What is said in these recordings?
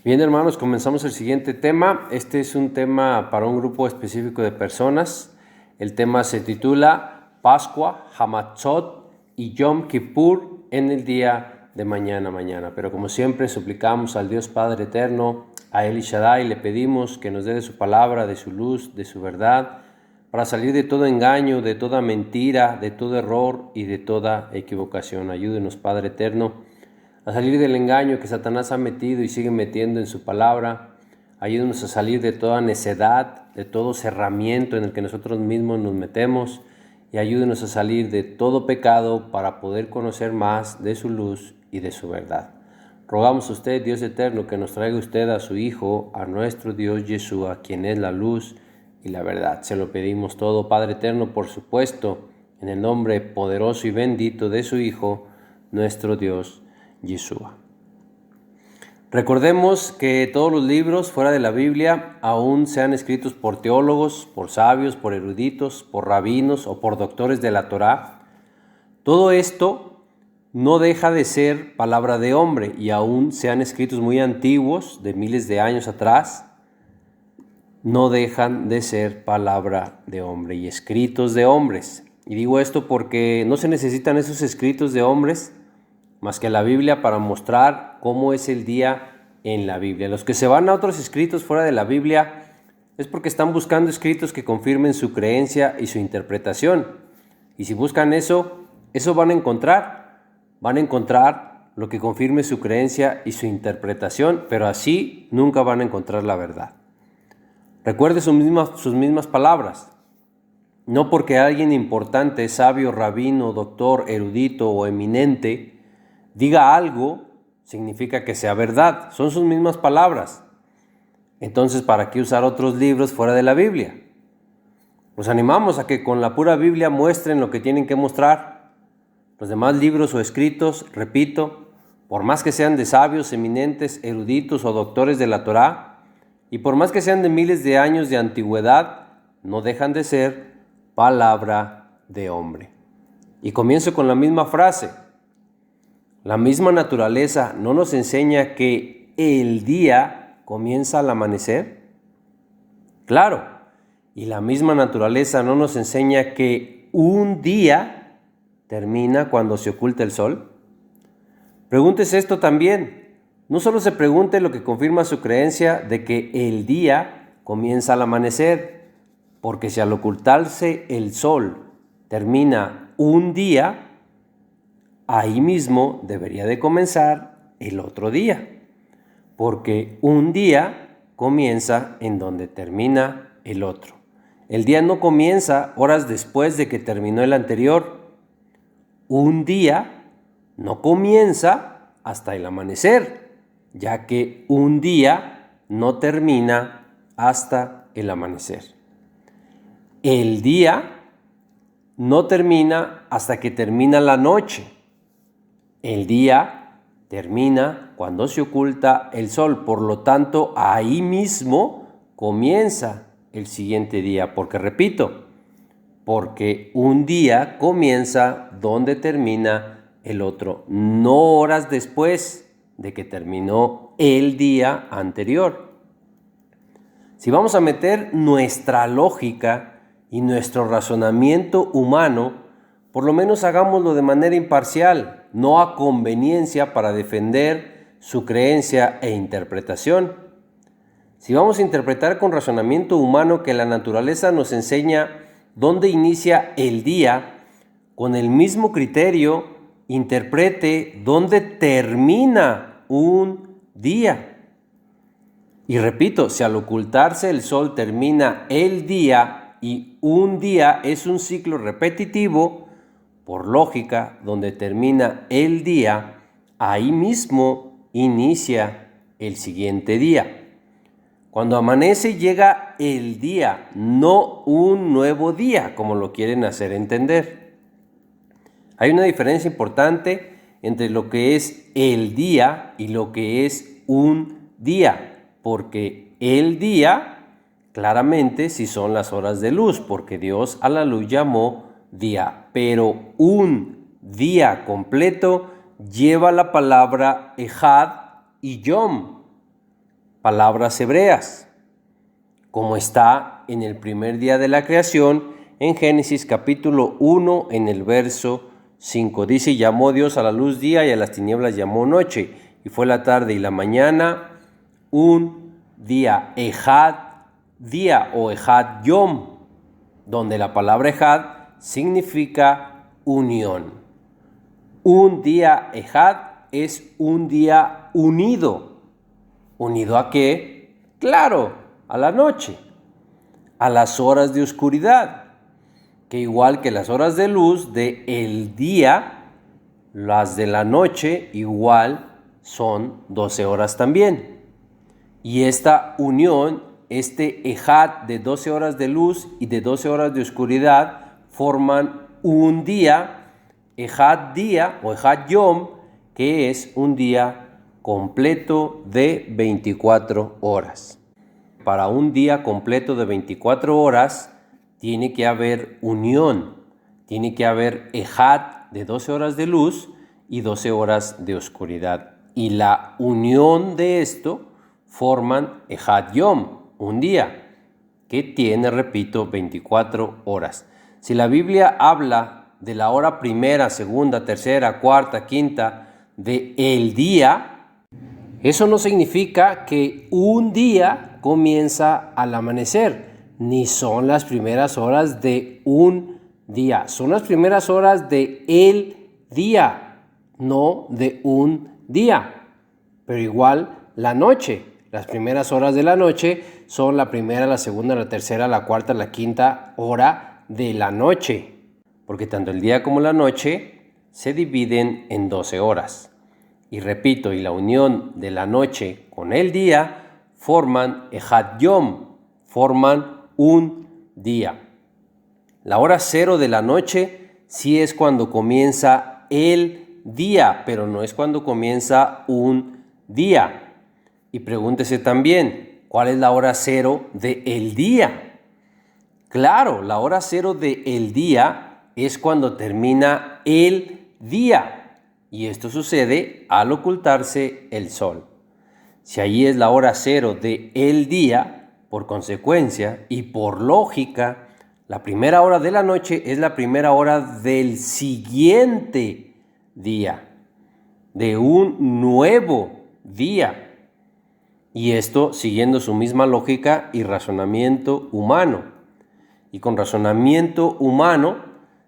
Bien, hermanos, comenzamos el siguiente tema. Este es un tema para un grupo específico de personas. El tema se titula Pascua, Hamatzot y Yom Kippur en el día de mañana. Pero como siempre, suplicamos al Dios Padre Eterno, a El Shaddai, le pedimos que nos dé de su palabra, de su luz, de su verdad, para salir de todo engaño, de toda mentira, de todo error y de toda equivocación. Ayúdenos, Padre Eterno, a salir del engaño que Satanás ha metido y sigue metiendo en su palabra. Ayúdenos a salir de toda necedad, de todo cerramiento en el que nosotros mismos nos metemos, y ayúdenos a salir de todo pecado para poder conocer más de su luz y de su verdad. Rogamos a usted, Dios eterno, que nos traiga usted a su Hijo, a nuestro Dios Yeshua, quien es la luz y la verdad. Se lo pedimos todo, Padre eterno, por supuesto, en el nombre poderoso y bendito de su Hijo, nuestro Dios Yeshua. Recordemos que todos los libros fuera de la Biblia aún sean escritos por teólogos, por sabios, por eruditos, por rabinos o por doctores de la Torá. Todo esto no deja de ser palabra de hombre, y aún sean escritos muy antiguos, de miles de años atrás, no dejan de ser palabra de hombre y escritos de hombres. Y digo esto porque no se necesitan esos escritos de hombres más que la Biblia para mostrar cómo es el día en la Biblia. Los que se van a otros escritos fuera de la Biblia es porque están buscando escritos que confirmen su creencia y su interpretación. Y si buscan eso van a encontrar lo que confirme su creencia y su interpretación, pero así nunca van a encontrar la verdad. Recuerde sus mismas palabras. No porque alguien importante, sabio, rabino, doctor, erudito o eminente diga algo, significa que sea verdad. Son sus mismas palabras. Entonces, ¿para qué usar otros libros fuera de la Biblia? Los animamos a que con la pura Biblia muestren lo que tienen que mostrar. Los demás libros o escritos, repito, por más que sean de sabios, eminentes, eruditos o doctores de la Torá, y por más que sean de miles de años de antigüedad, no dejan de ser palabra de hombre. Y comienzo con la misma frase. La misma naturaleza no nos enseña que el día comienza al amanecer. Claro, y la misma naturaleza no nos enseña que un día termina cuando se oculta el sol. Pregúntese esto también. No solo se pregunte lo que confirma su creencia de que el día comienza al amanecer, porque si al ocultarse el sol termina un día, ahí mismo debería de comenzar el otro día, porque un día comienza en donde termina el otro. El día no comienza horas después de que terminó el anterior. Un día no comienza hasta el amanecer, ya que un día no termina hasta el amanecer. El día no termina hasta que termina la noche. El día termina cuando se oculta el sol, por lo tanto, ahí mismo comienza el siguiente día, porque repito, porque un día comienza donde termina el otro, no horas después de que terminó el día anterior. Si vamos a meter nuestra lógica y nuestro razonamiento humano, por lo menos hagámoslo de manera imparcial, no a conveniencia para defender su creencia e interpretación. Si vamos a interpretar con razonamiento humano que la naturaleza nos enseña dónde inicia el día, con el mismo criterio, interprete dónde termina un día. Y repito, si al ocultarse el sol termina el día y un día es un ciclo repetitivo, por lógica, donde termina el día, ahí mismo inicia el siguiente día. Cuando amanece llega el día, no un nuevo día, como lo quieren hacer entender. Hay una diferencia importante entre lo que es el día y lo que es un día, porque el día claramente sí son las horas de luz, porque Dios a la luz llamó día, pero un día completo lleva la palabra Ejad y Yom. palabras hebreas, como está en el primer día de la creación, en Génesis capítulo 1, en el verso 5. Dice, y llamó Dios a la luz día y a las tinieblas llamó noche, y fue la tarde y la mañana un día. Ejad día o Ejad Yom, donde la palabra Ejad significa unión. Un día Ejad es un día unido. ¿Unido a qué? Claro, a la noche, a las horas de oscuridad, que igual que las horas de luz del día, las de la noche igual son 12 horas también. Y esta unión, este Ejad de 12 horas de luz y de 12 horas de oscuridad, forman un día, Ejad día o Ejad Yom, que es un día completo de 24 horas. Para un día completo de 24 horas, tiene que haber unión, tiene que haber Ejad de 12 horas de luz y 12 horas de oscuridad. Y la unión de esto forman Ejad Yom, un día, que tiene, repito, 24 horas. Si la Biblia habla de la hora primera, segunda, tercera, cuarta, quinta, de el día, eso no significa que un día comienza al amanecer, ni son las primeras horas de un día. Son las primeras horas de el día, no de un día. Pero igual la noche, las primeras horas de la noche son la primera, la segunda, la tercera, la cuarta, la quinta hora de la noche. Porque tanto el día como la noche se dividen en 12 horas. Y repito, y la unión de la noche con el día forman Ejad Yom, forman un día. La hora 0 de la noche sí es cuando comienza el día, pero no es cuando comienza un día. Y pregúntese también, ¿cuál es la hora 0 del día? Claro, la hora 0 del día es cuando termina el día. Y esto sucede al ocultarse el sol. Si allí es la hora 0 del día, por consecuencia y por lógica, la primera hora de la noche es la primera hora del siguiente día, de un nuevo día. Y esto siguiendo su misma lógica y razonamiento humano. Y con razonamiento humano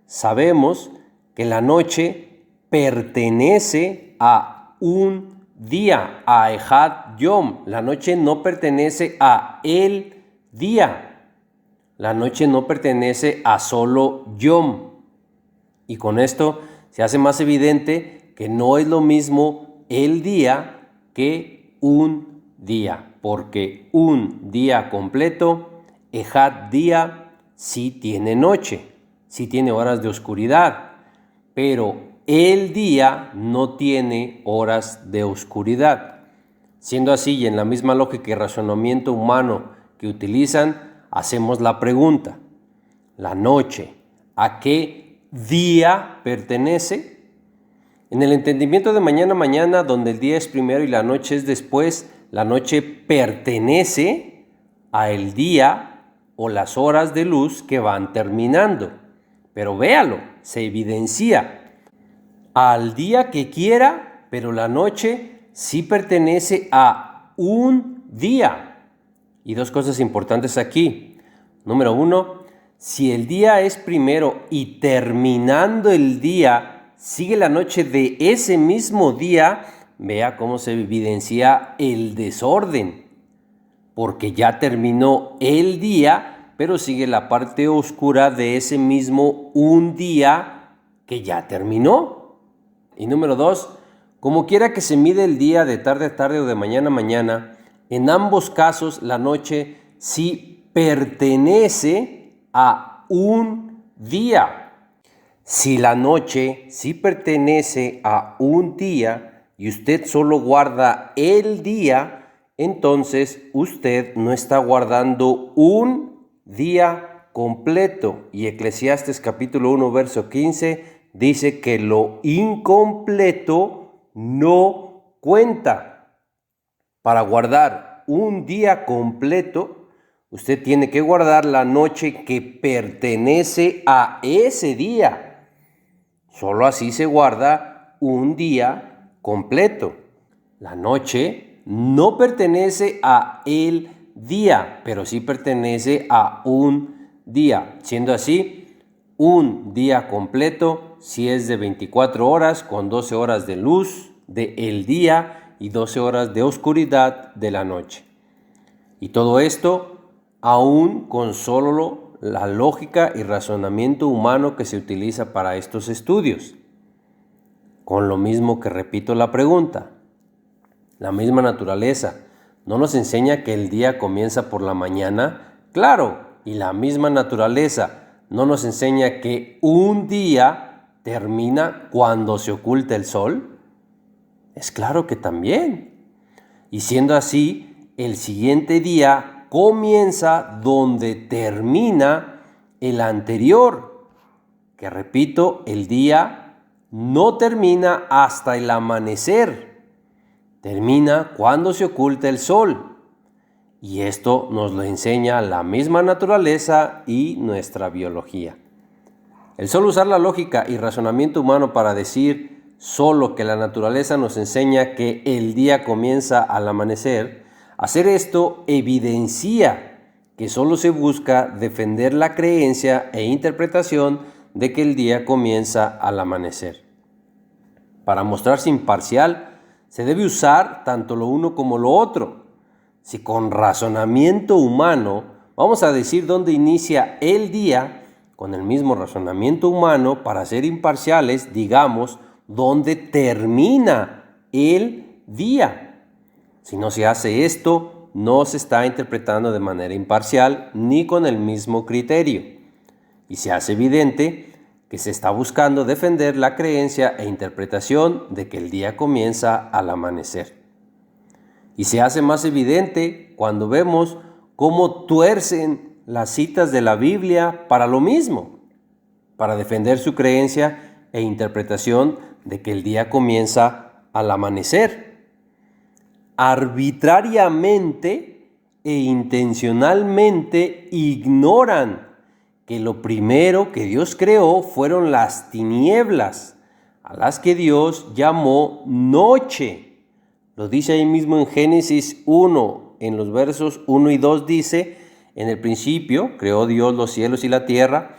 sabemos que la noche pertenece a un día, a Ejad Yom. La noche no pertenece a el día. La noche no pertenece a solo Yom. Y con esto se hace más evidente que no es lo mismo el día que un día, porque un día completo, Ejad día, sí tiene noche, sí tiene horas de oscuridad, pero el día no tiene horas de oscuridad. Siendo así, y en la misma lógica y razonamiento humano que utilizan, hacemos la pregunta: ¿la noche a qué día pertenece? En el entendimiento de mañana, donde el día es primero y la noche es después, la noche pertenece al día o las horas de luz que van terminando. Pero véalo, se evidencia al día que quiera, pero la noche sí pertenece a un día. Y dos cosas importantes aquí. Número 1, si el día es primero y terminando el día sigue la noche de ese mismo día, vea cómo se evidencia el desorden. Porque ya terminó el día, pero sigue la parte oscura de ese mismo un día que ya terminó. Y número 2, como quiera que se mide el día de tarde a tarde o de mañana a mañana, en ambos casos la noche sí pertenece a un día. Si la noche sí pertenece a un día y usted solo guarda el día, entonces usted no está guardando un día completo. Y Eclesiastes capítulo 1, verso 15 dice que lo incompleto no cuenta. Para guardar un día completo, usted tiene que guardar la noche que pertenece a ese día. Solo así se guarda un día completo. La noche no pertenece a el día, pero sí pertenece a un día. Siendo así, un día completo si es de 24 horas con 12 horas de luz del día y 12 horas de oscuridad de la noche. Y todo esto aún con solo la lógica y razonamiento humano que se utiliza para estos estudios. Con lo mismo que repito la pregunta, la misma naturaleza ¿no nos enseña que el día comienza por la mañana? Claro, y la misma naturaleza ¿no nos enseña que un día termina cuando se oculta el sol? Es claro que también. Y siendo así, el siguiente día comienza donde termina el anterior. Que repito, el día no termina hasta el amanecer. Termina cuando se oculta el sol. Y esto nos lo enseña la misma naturaleza y nuestra biología. El solo usar la lógica y razonamiento humano para decir solo que la naturaleza nos enseña que el día comienza al amanecer, hacer esto evidencia que solo se busca defender la creencia e interpretación de que el día comienza al amanecer. Para mostrarse imparcial, se debe usar tanto lo uno como lo otro. Si con razonamiento humano vamos a decir dónde inicia el día, con el mismo razonamiento humano, para ser imparciales, digamos dónde termina el día. Si no se hace esto, no se está interpretando de manera imparcial ni con el mismo criterio. Y se hace evidente que se está buscando defender la creencia e interpretación de que el día comienza al amanecer. Y se hace más evidente cuando vemos cómo tuercen las citas de la Biblia para lo mismo, para defender su creencia e interpretación de que el día comienza al amanecer. Arbitrariamente e intencionalmente ignoran que lo primero que Dios creó fueron las tinieblas, a las que Dios llamó noche. Lo dice ahí mismo en Génesis 1, en los versos 1 y 2 dice, en el principio creó Dios los cielos y la tierra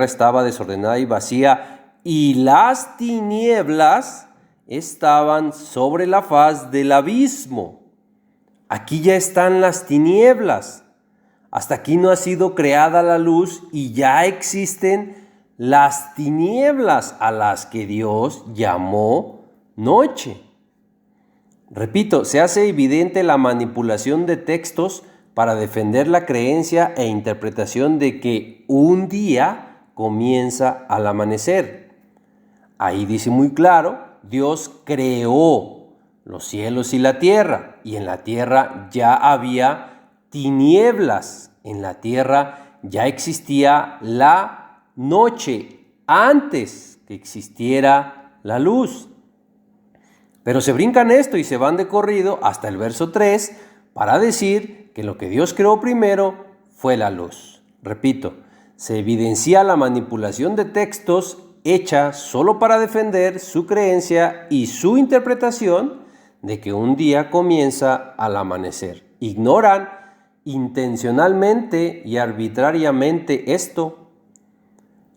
estaba desordenada y vacía, y las tinieblas estaban sobre la faz del abismo. Aquí ya están las tinieblas. Hasta aquí no ha sido creada la luz y ya existen las tinieblas a las que Dios llamó noche. Repito, se hace evidente la manipulación de textos para defender la creencia e interpretación de que un día comienza al amanecer. Ahí dice muy claro, Dios creó los cielos y la tierra, y en la tierra ya había tinieblas, en la tierra ya existía la noche antes que existiera la luz. Pero se brincan esto y se van de corrido hasta el verso 3 para decir que lo que Dios creó primero fue la luz. Repito, se evidencia la manipulación de textos hecha solo para defender su creencia y su interpretación de que un día comienza al amanecer. Ignoran intencionalmente y arbitrariamente esto.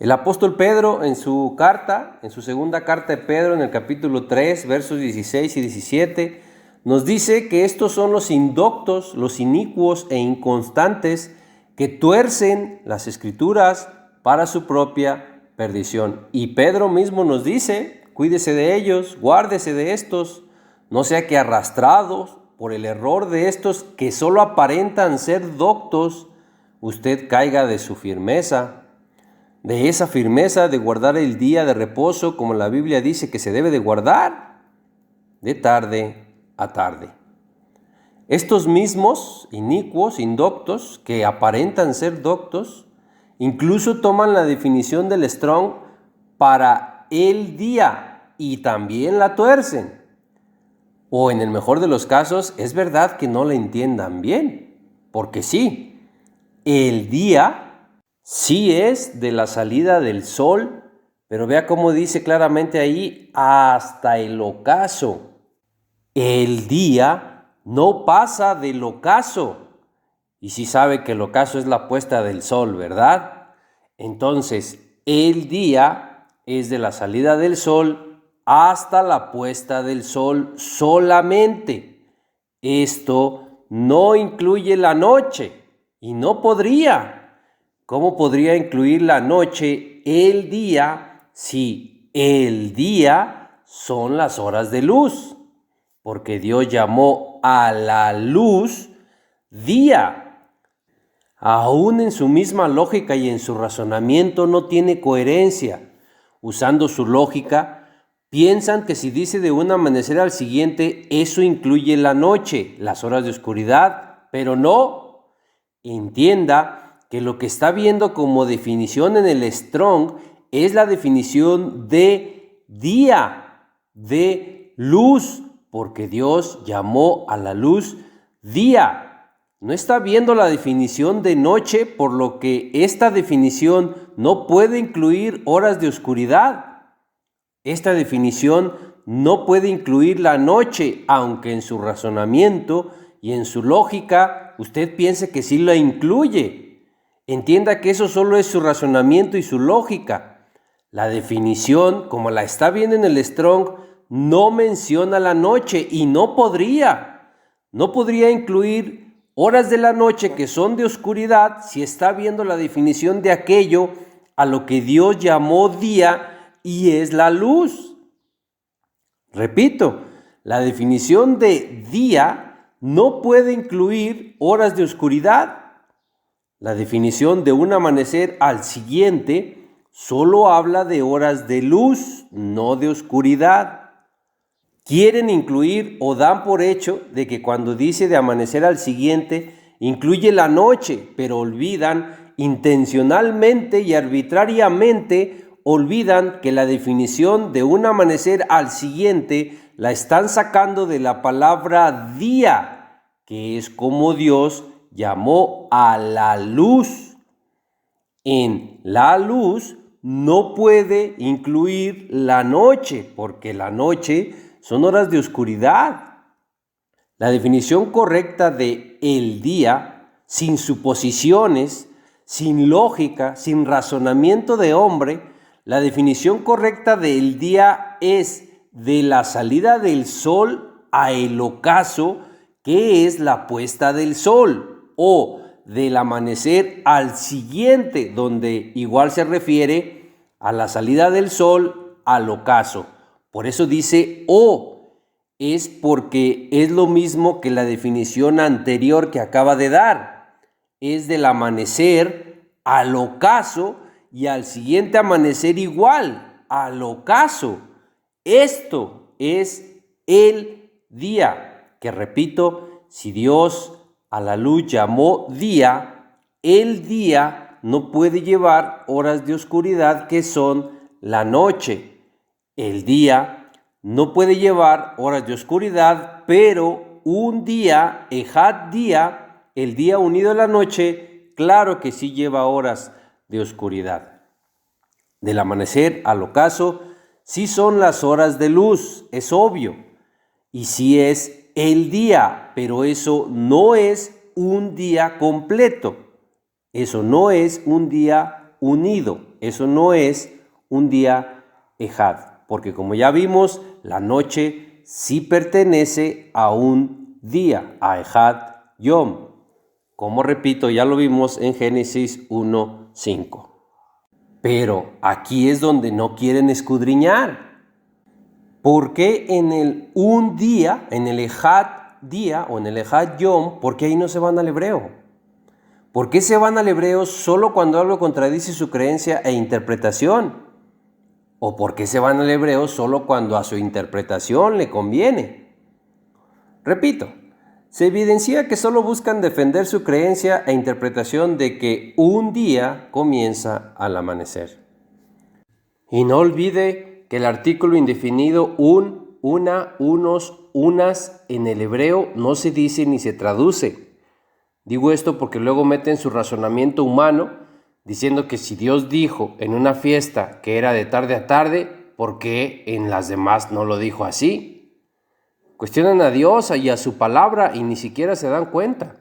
El apóstol Pedro en su segunda carta de Pedro, en el capítulo 3, versos 16 y 17, nos dice que estos son los indoctos, los inicuos e inconstantes que tuercen las escrituras para su propia perdición. Y Pedro mismo nos dice, cuídese de ellos, guárdese de estos, no sea que arrastrados por el error de estos que solo aparentan ser doctos, usted caiga de su firmeza, de esa firmeza de guardar el día de reposo como la Biblia dice que se debe de guardar, de tarde a tarde. Estos mismos inicuos, indoctos, que aparentan ser doctos, incluso toman la definición del Strong para el día y también la tuercen. O en el mejor de los casos, es verdad que no la entiendan bien, porque sí, el día sí es de la salida del sol, pero vea cómo dice claramente ahí, hasta el ocaso. El día no pasa del ocaso. Y sí sabe que el ocaso es la puesta del sol, ¿verdad? Entonces, el día es de la salida del sol hasta la puesta del sol solamente. Esto no incluye la noche y no podría. ¿Cómo podría incluir la noche el día si el día son las horas de luz? Porque Dios llamó a la luz día. Aún en su misma lógica y en su razonamiento no tiene coherencia. Usando su lógica, piensan que si dice de un amanecer al siguiente, eso incluye la noche, las horas de oscuridad, pero no. Entienda que lo que está viendo como definición en el Strong es la definición de día, de luz, porque Dios llamó a la luz día. No está viendo la definición de noche, por lo que esta definición no puede incluir horas de oscuridad. Esta definición no puede incluir la noche, aunque en su razonamiento y en su lógica usted piense que sí la incluye. Entienda que eso solo es su razonamiento y su lógica. La definición, como la está viendo en el Strong, no menciona la noche y no podría. No podría incluir horas de la noche que son de oscuridad si está viendo la definición de aquello a lo que Dios llamó día y es la luz. Repito, la definición de día no puede incluir horas de oscuridad. La definición de un amanecer al siguiente solo habla de horas de luz, no de oscuridad. Quieren incluir o dan por hecho de que cuando dice de amanecer al siguiente, incluye la noche, pero olvidan intencionalmente y arbitrariamente, olvidan que la definición de un amanecer al siguiente la están sacando de la palabra día, que es como Dios llamó a la luz. En la luz no puede incluir la noche, porque la noche son horas de oscuridad. La definición correcta de el día, sin suposiciones, sin lógica, sin razonamiento de hombre, la definición correcta del día es de la salida del sol a el ocaso, que es la puesta del sol, o del amanecer al siguiente, donde igual se refiere a la salida del sol al ocaso. Por eso dice es porque es lo mismo que la definición anterior que acaba de dar. Es del amanecer al ocaso y al siguiente amanecer igual, al ocaso. Esto es el día, que repito, si Dios a la luz llamó día, el día no puede llevar horas de oscuridad que son la noche. El día no puede llevar horas de oscuridad, pero un día, ejad día, el día unido a la noche, claro que sí lleva horas de oscuridad. Del amanecer al ocaso, sí son las horas de luz, es obvio. Y sí es el día, pero eso no es un día completo. Eso no es un día unido. Eso no es un día ejad. Porque como ya vimos, la noche sí pertenece a un día, a ejad yom. Como repito, ya lo vimos en Génesis 1:5. Pero aquí es donde no quieren escudriñar. ¿Por qué en el un día, en el ejad día o en el ejad yom, por qué ahí no se van al hebreo? ¿Por qué se van al hebreo solo cuando algo contradice su creencia e interpretación? ¿O por qué se van al hebreo solo cuando a su interpretación le conviene? Repito, se evidencia que solo buscan defender su creencia e interpretación de que un día comienza al amanecer. Y no olvide que el artículo indefinido un una, unos, unas, en el hebreo no se dice ni se traduce. Digo esto porque luego meten su razonamiento humano diciendo que si Dios dijo en una fiesta que era de tarde a tarde, ¿por qué en las demás no lo dijo así? Cuestionan a Dios y a su palabra y ni siquiera se dan cuenta.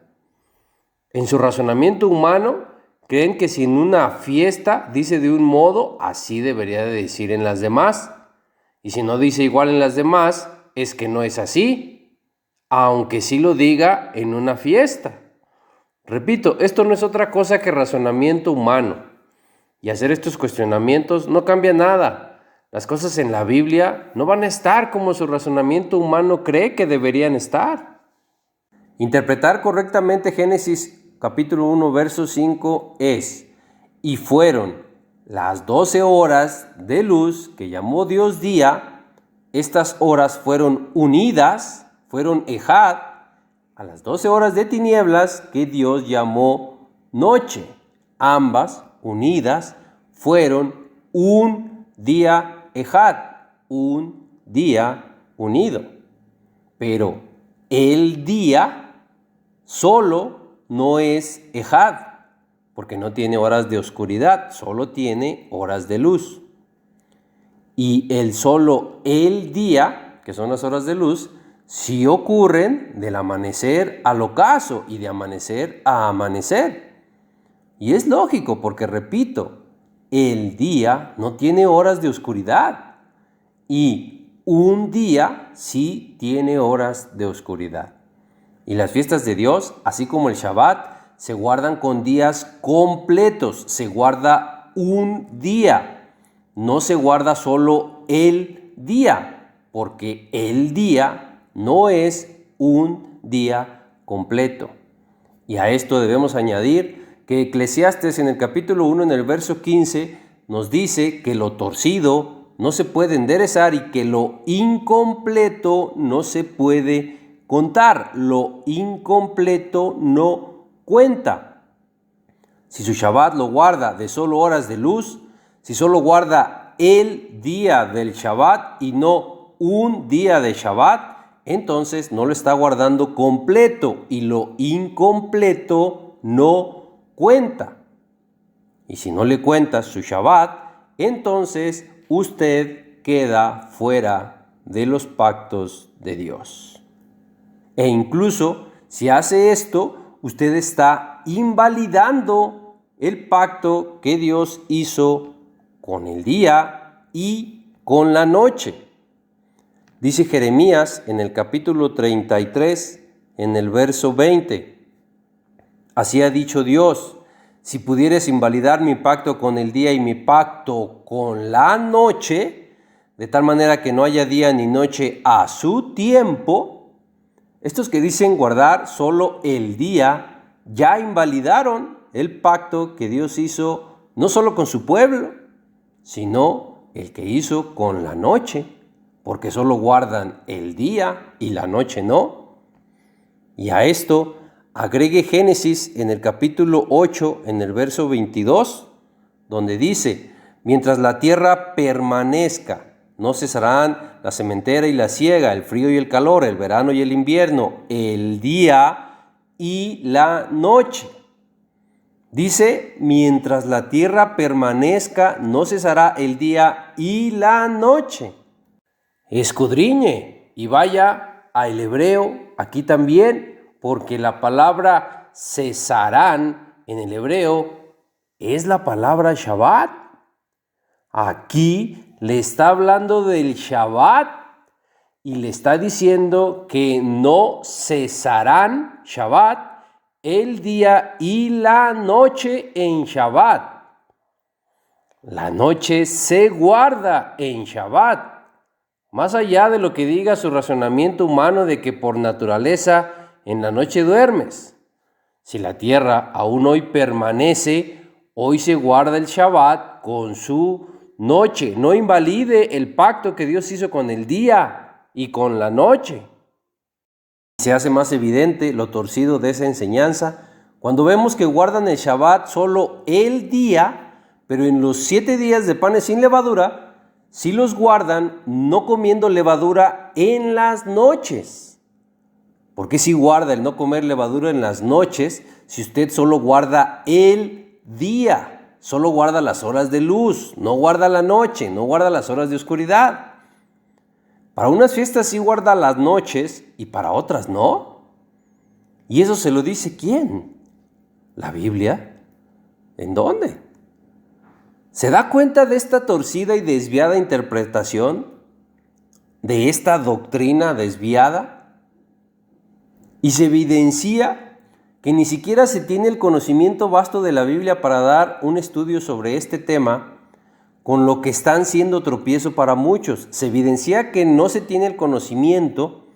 En su razonamiento humano creen que si en una fiesta dice de un modo, así debería de decir en las demás. Y si no dice igual en las demás, es que no es así, aunque sí lo diga en una fiesta. Repito, esto no es otra cosa que razonamiento humano. Y hacer estos cuestionamientos no cambia nada. Las cosas en la Biblia no van a estar como su razonamiento humano cree que deberían estar. Interpretar correctamente Génesis capítulo 1, verso 5 es: y fueron las 12 horas de luz que llamó Dios día. Estas horas fueron unidas, fueron ejad, a las 12 horas de tinieblas que Dios llamó noche. Ambas unidas fueron un día ejad, un día unido. Pero el día solo no es ejad, porque no tiene horas de oscuridad, solo tiene horas de luz. Y el día, que son las horas de luz, sí ocurren del amanecer al ocaso y de amanecer a amanecer. Y es lógico porque, repito, el día no tiene horas de oscuridad y un día sí tiene horas de oscuridad. Y las fiestas de Dios, así como el Shabbat, se guardan con días completos. Se guarda un día, no se guarda solo el día, porque el día no es un día completo. Y a esto debemos añadir que Eclesiastes en el capítulo 1, en el verso 15, nos dice que lo torcido no se puede enderezar y que lo incompleto no se puede contar. Lo incompleto no cuenta. Si su Shabbat lo guarda de solo horas de luz, si solo guarda el día del Shabbat y no un día de Shabbat, entonces no lo está guardando completo y lo incompleto no cuenta. Y si no le cuenta su Shabbat, entonces usted queda fuera de los pactos de Dios. E incluso si hace esto, usted está invalidando el pacto que Dios hizo con el día y con la noche. Dice Jeremías en el capítulo 33, en el verso 20, así ha dicho Dios: si pudieres invalidar mi pacto con el día y mi pacto con la noche, de tal manera que no haya día ni noche a su tiempo. Estos que dicen guardar solo el día, ya invalidaron el pacto que Dios hizo no solo con su pueblo, sino el que hizo con la noche, porque solo guardan el día y la noche no. Y a esto agregue Génesis en el capítulo 8, en el verso 22, donde dice: mientras la tierra permanezca, no cesarán la sementera y la siega, el frío y el calor, el verano y el invierno, el día y la noche. Dice: mientras la tierra permanezca, no cesará el día y la noche. Escudriñe y vaya al hebreo aquí también, porque la palabra cesarán en el hebreo es la palabra Shabbat. Aquí le está hablando del Shabbat y le está diciendo que no cesarán Shabbat el día y la noche en Shabbat. La noche se guarda en Shabbat. Más allá de lo que diga su razonamiento humano de que por naturaleza en la noche duermes. Si la tierra aún hoy permanece, hoy se guarda el Shabbat con su noche. No invalide el pacto que Dios hizo con el día y con la noche. Se hace más evidente lo torcido de esa enseñanza cuando vemos que guardan el Shabbat solo el día, pero en los 7 días de panes sin levadura si los guardan no comiendo levadura en las noches. ¿Por qué si guarda el no comer levadura en las noches si usted solo guarda el día? Solo guarda las horas de luz, no guarda la noche, no guarda las horas de oscuridad. Para unas fiestas sí guarda las noches y para otras no. ¿Y eso se lo dice quién? ¿La Biblia? ¿En dónde? ¿Se da cuenta de esta torcida y desviada interpretación? ¿De esta doctrina desviada? Y se evidencia que ni siquiera se tiene el conocimiento vasto de la Biblia para dar un estudio sobre este tema, con lo que están siendo tropiezo para muchos. Se evidencia que no se tiene el conocimiento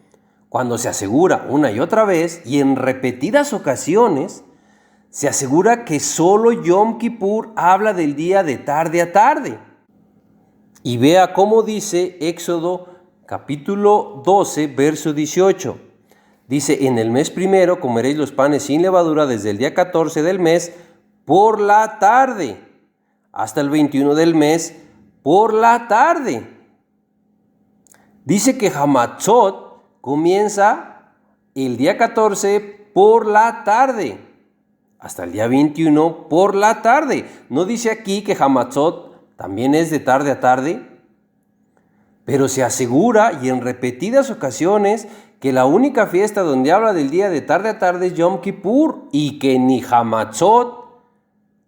cuando se asegura una y otra vez y en repetidas ocasiones se asegura que solo Yom Kippur habla del día de tarde a tarde. Y vea cómo dice Éxodo capítulo 12, verso 18. Dice, en el mes primero comeréis los panes sin levadura desde el día 14 del mes por la tarde, hasta el 21 del mes por la tarde. Dice que Hamatzot comienza el día 14 por la tarde, hasta el día 21 por la tarde. ¿No dice aquí que Hamatzot también es de tarde a tarde? Pero se asegura y en repetidas ocasiones que la única fiesta donde habla del día de tarde a tarde es Yom Kippur y que ni Hamatzot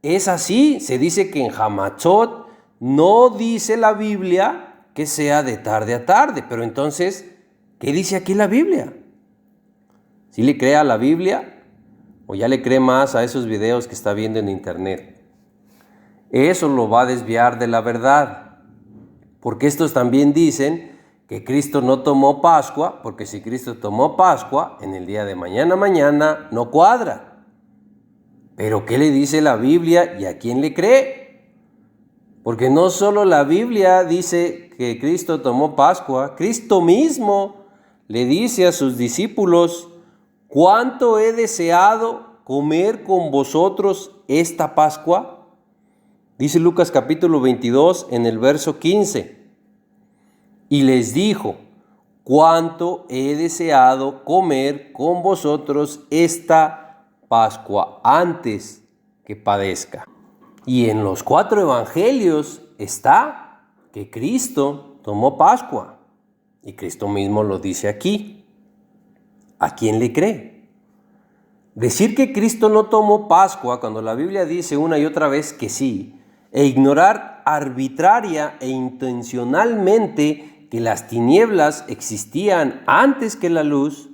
es así. Se dice que en Hamatzot no dice la Biblia que sea de tarde a tarde. Pero entonces, ¿qué dice aquí la Biblia? ¿Sí le cree a la Biblia o ya le cree más a esos videos que está viendo en internet? Eso lo va a desviar de la verdad, porque estos también dicen que Cristo no tomó Pascua, porque si Cristo tomó Pascua, en el día de mañana no cuadra. Pero ¿qué le dice la Biblia y a quién le cree? Porque no solo la Biblia dice que Cristo tomó Pascua, Cristo mismo le dice a sus discípulos: ¿cuánto he deseado comer con vosotros esta Pascua? Dice Lucas capítulo 22 en el verso 15. Y les dijo: cuánto he deseado comer con vosotros esta Pascua antes que padezca. Y en los 4 evangelios está que Cristo tomó Pascua. Y Cristo mismo lo dice aquí. ¿A quién le cree? Decir que Cristo no tomó Pascua cuando la Biblia dice una y otra vez que sí, e ignorar arbitraria e intencionalmente que las tinieblas existían antes que la luz,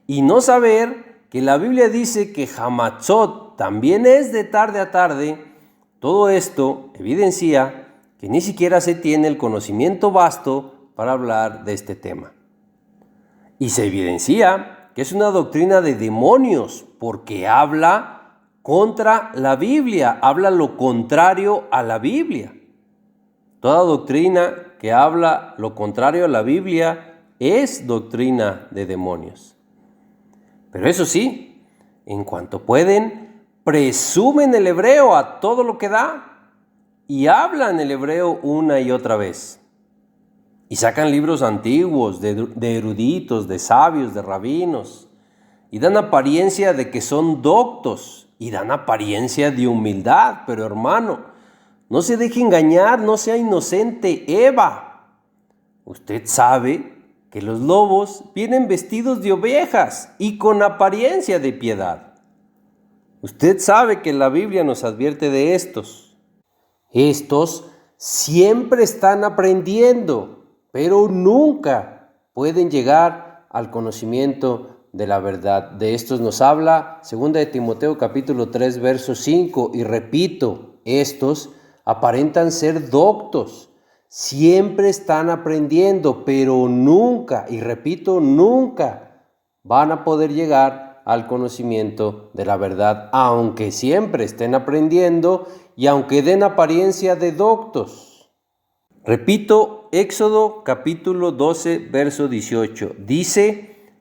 y no saber que la Biblia dice que Hamatzot también es de tarde a tarde, todo esto evidencia que ni siquiera se tiene el conocimiento vasto para hablar de este tema. Y se evidencia que es una doctrina de demonios, porque habla contra la Biblia, habla lo contrario a la Biblia. Toda doctrina que habla lo contrario a la Biblia es doctrina de demonios. Pero eso sí, en cuanto pueden, presumen el hebreo a todo lo que da y hablan el hebreo una y otra vez. Y sacan libros antiguos de eruditos, de sabios, de rabinos, y dan apariencia de que son doctos y dan apariencia de humildad. Pero hermano, no se deje engañar, no sea inocente, Eva. Usted sabe que los lobos vienen vestidos de ovejas y con apariencia de piedad. Usted sabe que la Biblia nos advierte de estos. Estos siempre están aprendiendo, pero nunca pueden llegar al conocimiento de la verdad. De estos nos habla 2 de Timoteo capítulo 3, verso 5. Y repito, estos aparentan ser doctos, siempre están aprendiendo, pero nunca, y repito, nunca van a poder llegar al conocimiento de la verdad, aunque siempre estén aprendiendo y aunque den apariencia de doctos. Repito, Éxodo capítulo 12, verso 18, dice: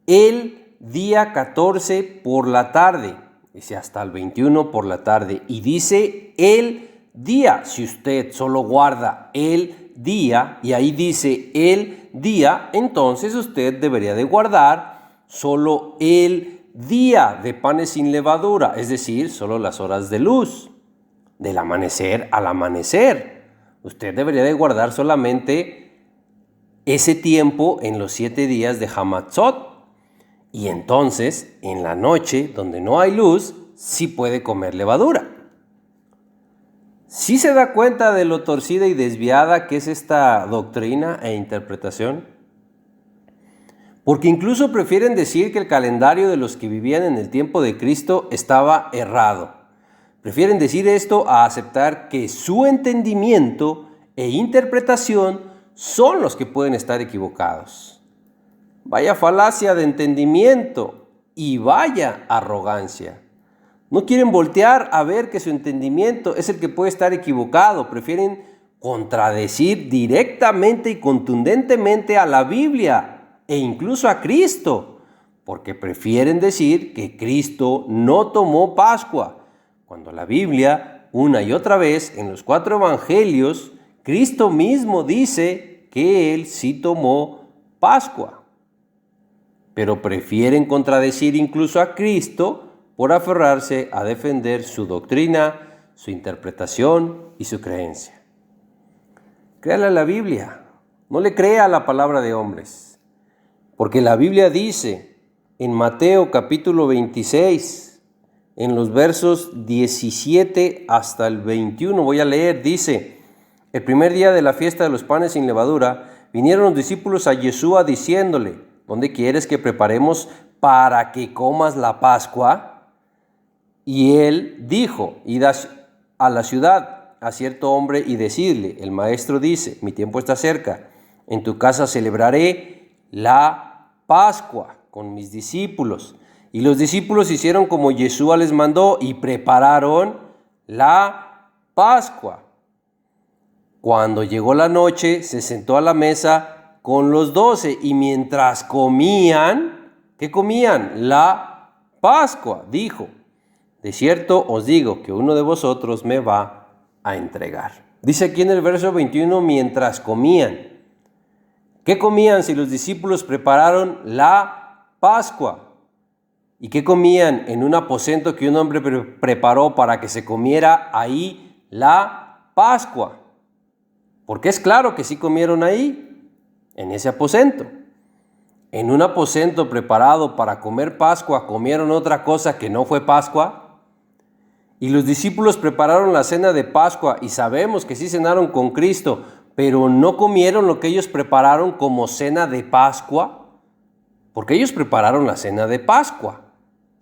el día 14 por la tarde, dice hasta el 21 por la tarde, y dice el día, si usted solo guarda el día, y ahí dice el día, entonces usted debería de guardar solo el día de panes sin levadura, es decir, solo las horas de luz, del amanecer al amanecer. Usted debería de guardar solamente ese tiempo en los 7 días de Hamatzot. Y entonces, en la noche, donde no hay luz, sí puede comer levadura. ¿Sí se da cuenta de lo torcida y desviada que es esta doctrina e interpretación? Porque incluso prefieren decir que el calendario de los que vivían en el tiempo de Cristo estaba errado. Prefieren decir esto a aceptar que su entendimiento e interpretación son los que pueden estar equivocados. Vaya falacia de entendimiento y vaya arrogancia. No quieren voltear a ver que su entendimiento es el que puede estar equivocado. Prefieren contradecir directamente y contundentemente a la Biblia e incluso a Cristo, porque prefieren decir que Cristo no tomó Pascua, cuando la Biblia, una y otra vez en los 4 evangelios, Cristo mismo dice que Él sí tomó Pascua. Pero prefieren contradecir incluso a Cristo por aferrarse a defender su doctrina, su interpretación y su creencia. Créale a la Biblia, no le crea a la palabra de hombres, porque la Biblia dice en Mateo capítulo 26, en los versos 17 hasta el 21, voy a leer, dice: el primer día de la fiesta de los panes sin levadura, vinieron los discípulos a Yeshua diciéndole: ¿dónde quieres que preparemos para que comas la Pascua? Y él dijo: id a la ciudad a cierto hombre y decidle: el maestro dice, mi tiempo está cerca, en tu casa celebraré la Pascua con mis discípulos. Y los discípulos hicieron como Yeshua les mandó y prepararon la Pascua. Cuando llegó la noche, se sentó a la mesa con los 12 y mientras comían, ¿qué comían? La Pascua, dijo: de cierto os digo que uno de vosotros me va a entregar. Dice aquí en el verso 21, mientras comían. ¿Qué comían si los discípulos prepararon la Pascua? ¿Y qué comían en un aposento que un hombre preparó para que se comiera ahí la Pascua? Porque es claro que sí comieron ahí, en ese aposento. En un aposento preparado para comer Pascua, ¿comieron otra cosa que no fue Pascua? Y los discípulos prepararon la cena de Pascua y sabemos que sí cenaron con Cristo, pero no comieron lo que ellos prepararon como cena de Pascua, porque ellos prepararon la cena de Pascua.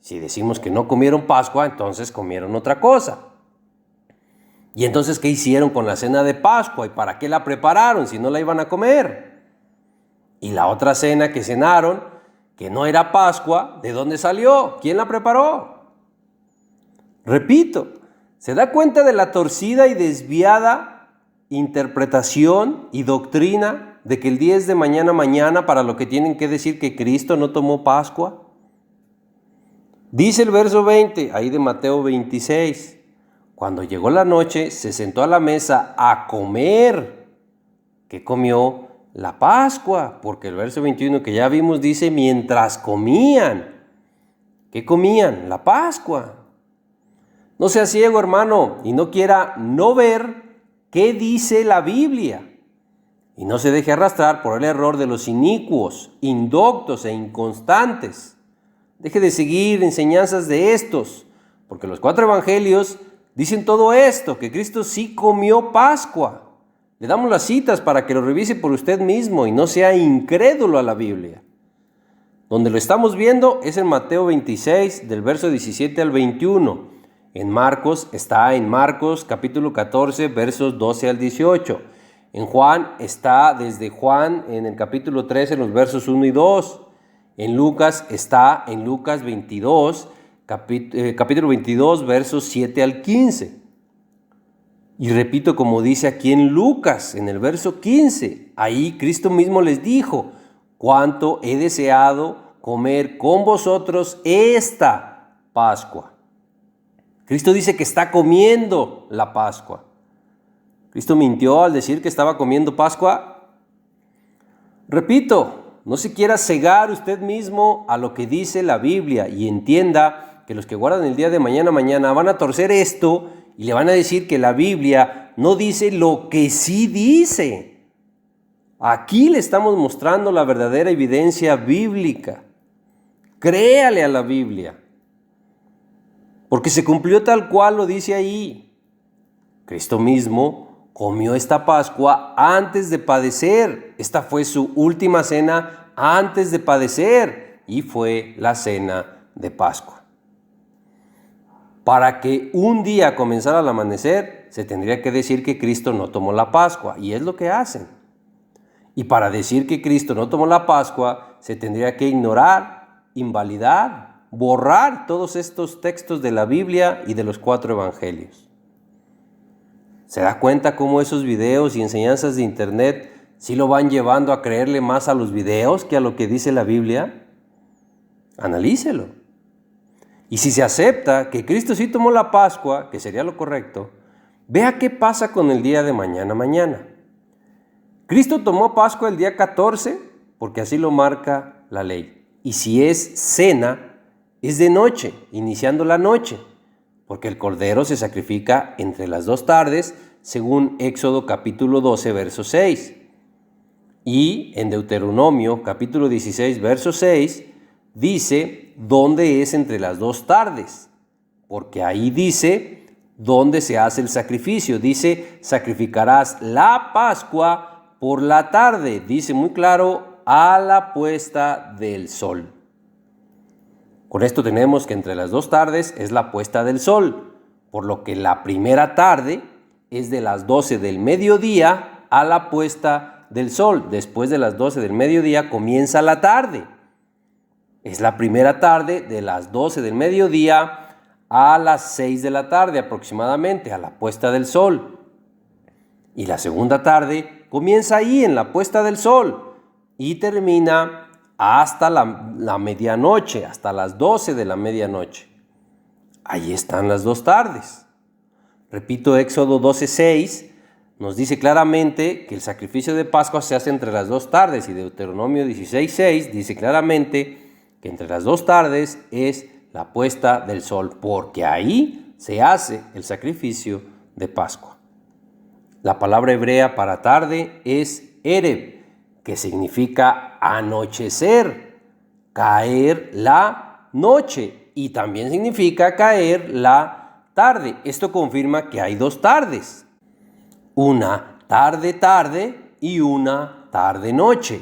Si decimos que no comieron Pascua, entonces comieron otra cosa. Y entonces, ¿qué hicieron con la cena de Pascua? ¿Y para qué la prepararon si no la iban a comer? Y la otra cena que cenaron, que no era Pascua, ¿de dónde salió? ¿Quién la preparó? Repito, ¿se da cuenta de la torcida y desviada interpretación y doctrina de que el día es de mañana para lo que tienen que decir que Cristo no tomó Pascua? Dice el verso 20, ahí de Mateo 26, cuando llegó la noche, se sentó a la mesa a comer. ¿Qué comió? La Pascua, porque el verso 21 que ya vimos dice mientras comían. ¿Qué comían? La Pascua. No sea ciego, hermano, y no quiera no ver qué dice la Biblia. Y no se deje arrastrar por el error de los inicuos, indoctos e inconstantes. Deje de seguir enseñanzas de estos, porque los 4 evangelios dicen todo esto, que Cristo sí comió Pascua. Le damos las citas para que lo revise por usted mismo y no sea incrédulo a la Biblia. Donde lo estamos viendo es en Mateo 26, del verso 17 al 21. En Marcos está en Marcos capítulo 14, versos 12 al 18. En Juan está desde Juan en el capítulo 13, los versos 1 y 2. En Lucas está en Lucas 22, capítulo 22, versos 7 al 15. Y repito, como dice aquí en Lucas, en el verso 15, ahí Cristo mismo les dijo: cuánto he deseado comer con vosotros esta Pascua. Cristo dice que está comiendo la Pascua. ¿Cristo mintió al decir que estaba comiendo Pascua? Repito, no se quiera cegar usted mismo a lo que dice la Biblia y entienda que los que guardan el día de mañana van a torcer esto y le van a decir que la Biblia no dice lo que sí dice. Aquí le estamos mostrando la verdadera evidencia bíblica. Créale a la Biblia, porque se cumplió tal cual lo dice ahí. Cristo mismo comió esta Pascua antes de padecer. Esta fue su última cena antes de padecer y fue la cena de Pascua. Para que un día comenzara al amanecer, se tendría que decir que Cristo no tomó la Pascua, y es lo que hacen. Y para decir que Cristo no tomó la Pascua, se tendría que ignorar, invalidar, borrar todos estos textos de la Biblia y de los 4 evangelios. ¿Se da cuenta cómo esos videos y enseñanzas de internet sí lo van llevando a creerle más a los videos que a lo que dice la Biblia? Analícelo. Y si se acepta que Cristo sí tomó la Pascua, que sería lo correcto, vea qué pasa con el día de mañana. Cristo tomó Pascua el día 14 porque así lo marca la ley. Y si es cena, es de noche, iniciando la noche, porque el cordero se sacrifica entre las 2 tardes, según Éxodo capítulo 12, verso 6. Y en Deuteronomio capítulo 16, verso 6, dice dónde es entre las 2 tardes, porque ahí dice dónde se hace el sacrificio. Dice, sacrificarás la Pascua por la tarde. Dice muy claro, a la puesta del sol. Con esto tenemos que entre las 2 tardes es la puesta del sol, por lo que la primera tarde es de las 12 del mediodía a la puesta del sol. Después de las 12 del mediodía comienza la tarde. Es la primera tarde de las 12 del mediodía a las 6 de la tarde aproximadamente, a la puesta del sol. Y la segunda tarde comienza ahí en la puesta del sol y termina hasta la medianoche, hasta las 12 de la medianoche. Ahí están las 2 tardes. Repito, Éxodo 12:6 nos dice claramente que el sacrificio de Pascua se hace entre las 2 tardes y Deuteronomio 16:6 dice claramente que entre las 2 tardes es la puesta del sol, porque ahí se hace el sacrificio de Pascua. La palabra hebrea para tarde es Erev, que significa anochecer, caer la noche, y también significa caer la tarde. Esto confirma que hay 2 tardes, una tarde y una tarde-noche,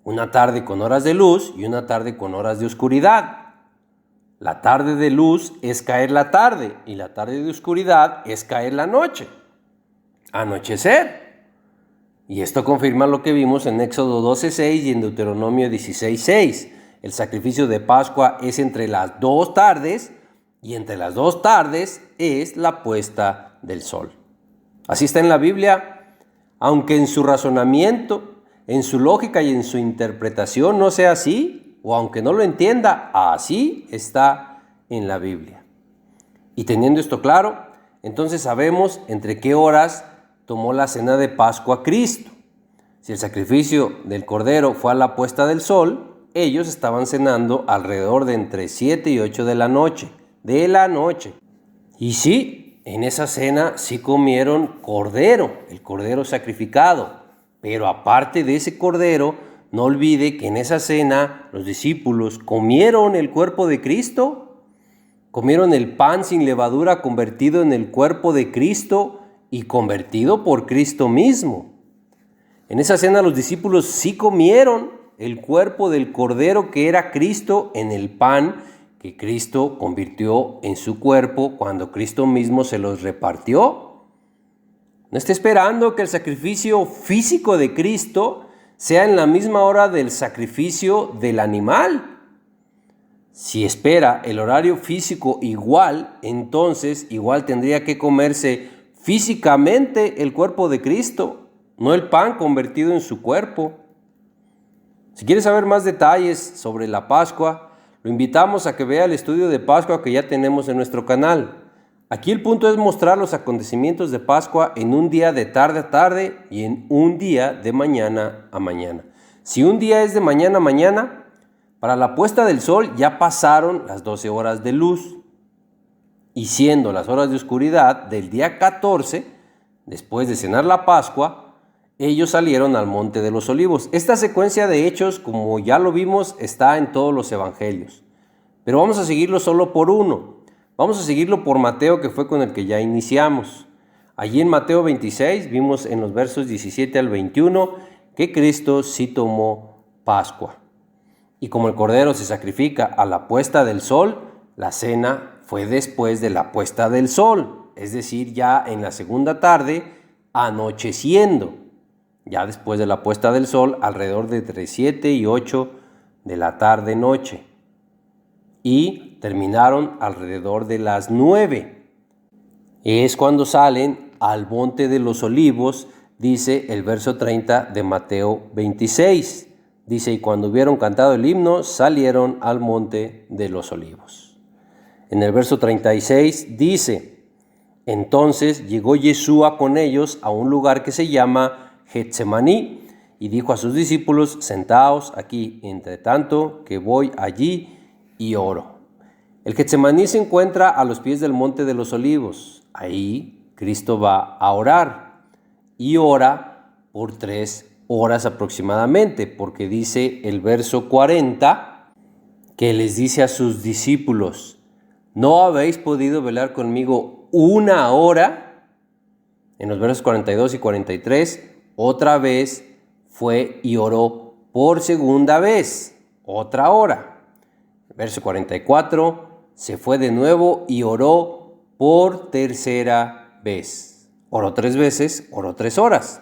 una tarde con horas de luz y una tarde con horas de oscuridad. La tarde de luz es caer la tarde y la tarde de oscuridad es caer la noche, anochecer. Y esto confirma lo que vimos en Éxodo 12:6 y en Deuteronomio 16:6. El sacrificio de Pascua es entre las 2 tardes y entre las 2 tardes es la puesta del sol. Así está en la Biblia, aunque en su razonamiento, en su lógica y en su interpretación no sea así, o aunque no lo entienda, así está en la Biblia. Y teniendo esto claro, entonces sabemos entre qué horas tomó la cena de Pascua Cristo. Si el sacrificio del cordero fue a la puesta del sol, ellos estaban cenando alrededor de entre 7 y 8 de la noche. Y sí, en esa cena sí comieron cordero, el cordero sacrificado. Pero aparte de ese cordero, no olvide que en esa cena los discípulos comieron el cuerpo de Cristo, comieron el pan sin levadura convertido en el cuerpo de Cristo y convertido por Cristo mismo. En esa cena los discípulos sí comieron el cuerpo del Cordero que era Cristo en el pan que Cristo convirtió en su cuerpo cuando Cristo mismo se los repartió. No esté esperando que el sacrificio físico de Cristo sea en la misma hora del sacrificio del animal. Si espera el horario físico igual, entonces igual tendría que comerse físicamente el cuerpo de Cristo, no el pan convertido en su cuerpo. Si quiere saber más detalles sobre la Pascua, lo invitamos a que vea el estudio de Pascua que ya tenemos en nuestro canal. Aquí el punto es mostrar los acontecimientos de Pascua en un día de tarde a tarde y en un día de mañana a mañana. Si un día es de mañana a mañana, para la puesta del sol ya pasaron las 12 horas de luz. Y siendo las horas de oscuridad del día 14, después de cenar la Pascua, ellos salieron al Monte de los Olivos. Esta secuencia de hechos, como ya lo vimos, está en todos los evangelios. Pero vamos a seguirlo solo por uno. Vamos a seguirlo por Mateo, que fue con el que ya iniciamos. Allí en Mateo 26 vimos en los versos 17 al 21 que Cristo sí tomó Pascua. Y como el Cordero se sacrifica a la puesta del sol, la cena fue después de la puesta del sol, es decir, ya en la segunda tarde, anocheciendo. Ya después de la puesta del sol, alrededor de entre 7 y 8 de la tarde-noche. Y terminaron alrededor de las 9. Es cuando salen al Monte de los Olivos, dice el verso 30 de Mateo 26. Dice, y cuando hubieron cantado el himno, salieron al Monte de los Olivos. En el verso 36 dice, entonces llegó Yeshua con ellos a un lugar que se llama Getsemaní, y dijo a sus discípulos, sentaos aquí, entre tanto que voy allí y oro. El Getsemaní se encuentra a los pies del Monte de los Olivos. Ahí Cristo va a orar y ora por 3 horas aproximadamente, porque dice el verso 40 que les dice a sus discípulos, ¿no habéis podido velar conmigo 1 hora? En los versos 42 y 43, otra vez fue y oró por segunda vez, otra hora. Verso 44, se fue de nuevo y oró por tercera vez. Oró 3 veces, oró 3 horas.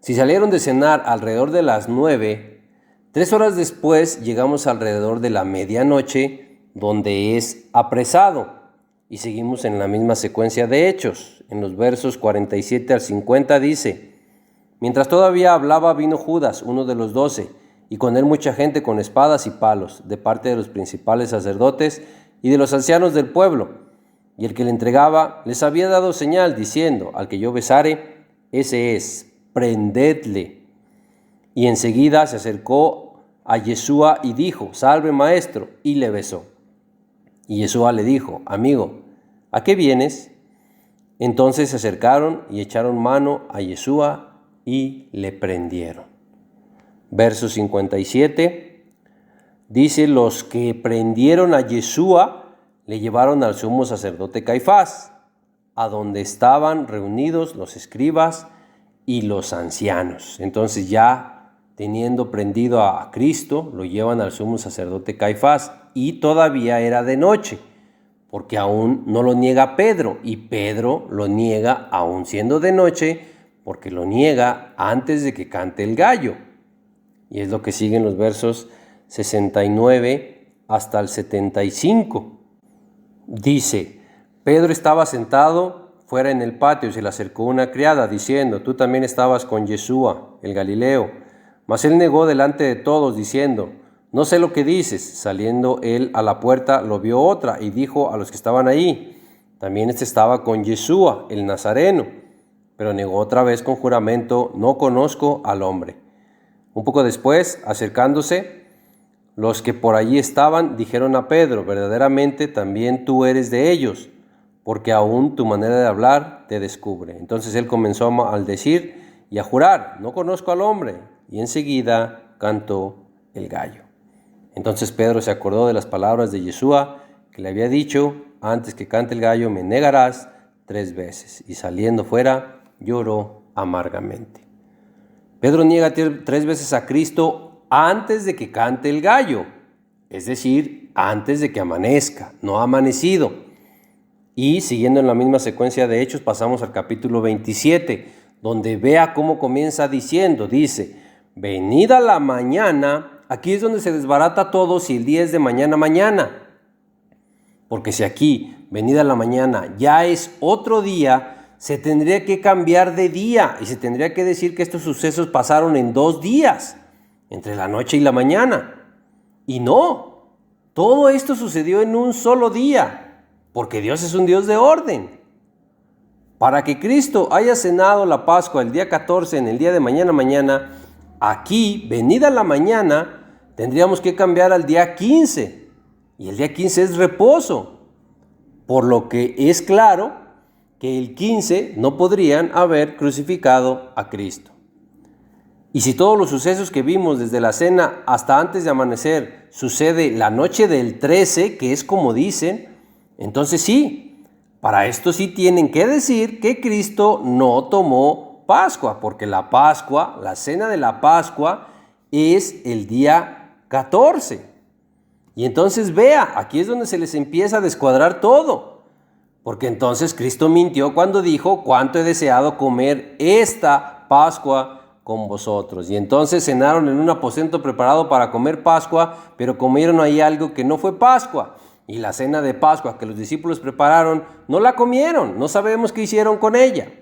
Si salieron de cenar alrededor de las 9, 3 horas después llegamos alrededor de la medianoche, donde es apresado. Y seguimos en la misma secuencia de hechos. En los versos 47 al 50 dice, mientras todavía hablaba vino Judas, uno de los 12, y con él mucha gente con espadas y palos, de parte de los principales sacerdotes y de los ancianos del pueblo. Y el que le entregaba les había dado señal, diciendo, al que yo besare, ese es, prendedle. Y enseguida se acercó a Yeshua y dijo, salve maestro, y le besó. Y Yeshua le dijo, amigo, ¿a qué vienes? Entonces se acercaron y echaron mano a Yeshua y le prendieron. Verso 57, dice, los que prendieron a Yeshua le llevaron al sumo sacerdote Caifás, a donde estaban reunidos los escribas y los ancianos. Entonces ya teniendo prendido a Cristo, lo llevan al sumo sacerdote Caifás, y todavía era de noche, porque aún no lo niega Pedro, y Pedro lo niega aún siendo de noche, porque lo niega antes de que cante el gallo. Y es lo que sigue en los versos 69 hasta el 75. Dice, Pedro estaba sentado fuera en el patio y se le acercó una criada diciendo, tú también estabas con Yeshua, el Galileo. Mas él negó delante de todos diciendo, no sé lo que dices. Saliendo él a la puerta lo vio otra y dijo a los que estaban ahí, también estaba con Yeshua, el Nazareno. Pero negó otra vez con juramento, no conozco al hombre. Un poco después, acercándose, los que por allí estaban dijeron a Pedro, verdaderamente también tú eres de ellos, porque aún tu manera de hablar te descubre. Entonces él comenzó a maldecir y a jurar, no conozco al hombre, y enseguida cantó el gallo. Entonces Pedro se acordó de las palabras de Yeshua, que le había dicho, antes que cante el gallo me negarás 3 veces, y saliendo fuera lloró amargamente. Pedro niega 3 veces a Cristo antes de que cante el gallo, es decir, antes de que amanezca, no ha amanecido. Y siguiendo en la misma secuencia de hechos, pasamos al capítulo 27, donde vea cómo comienza diciendo, dice, venida la mañana, aquí es donde se desbarata todo si el día es de mañana a mañana. Porque si aquí, venida la mañana, ya es otro día, se tendría que cambiar de día y se tendría que decir que estos sucesos pasaron en 2 días, entre la noche y la mañana. Y no, todo esto sucedió en un solo día, porque Dios es un Dios de orden. Para que Cristo haya cenado la Pascua el día 14 en el día de mañana, aquí, venida la mañana, tendríamos que cambiar al día 15. Y el día 15 es reposo. Por lo que es claro que el 15 no podrían haber crucificado a Cristo. Y si todos los sucesos que vimos desde la cena hasta antes de amanecer sucede la noche del 13, que es como dicen, entonces sí, para esto sí tienen que decir que Cristo no tomó Pascua, porque la Pascua, la cena de la Pascua, es el día 14. Y entonces vea, aquí es donde se les empieza a descuadrar todo. Porque entonces Cristo mintió cuando dijo, cuánto he deseado comer esta Pascua con vosotros. Y entonces cenaron en un aposento preparado para comer Pascua, pero comieron ahí algo que no fue Pascua. Y la cena de Pascua que los discípulos prepararon, no la comieron, no sabemos qué hicieron con ella.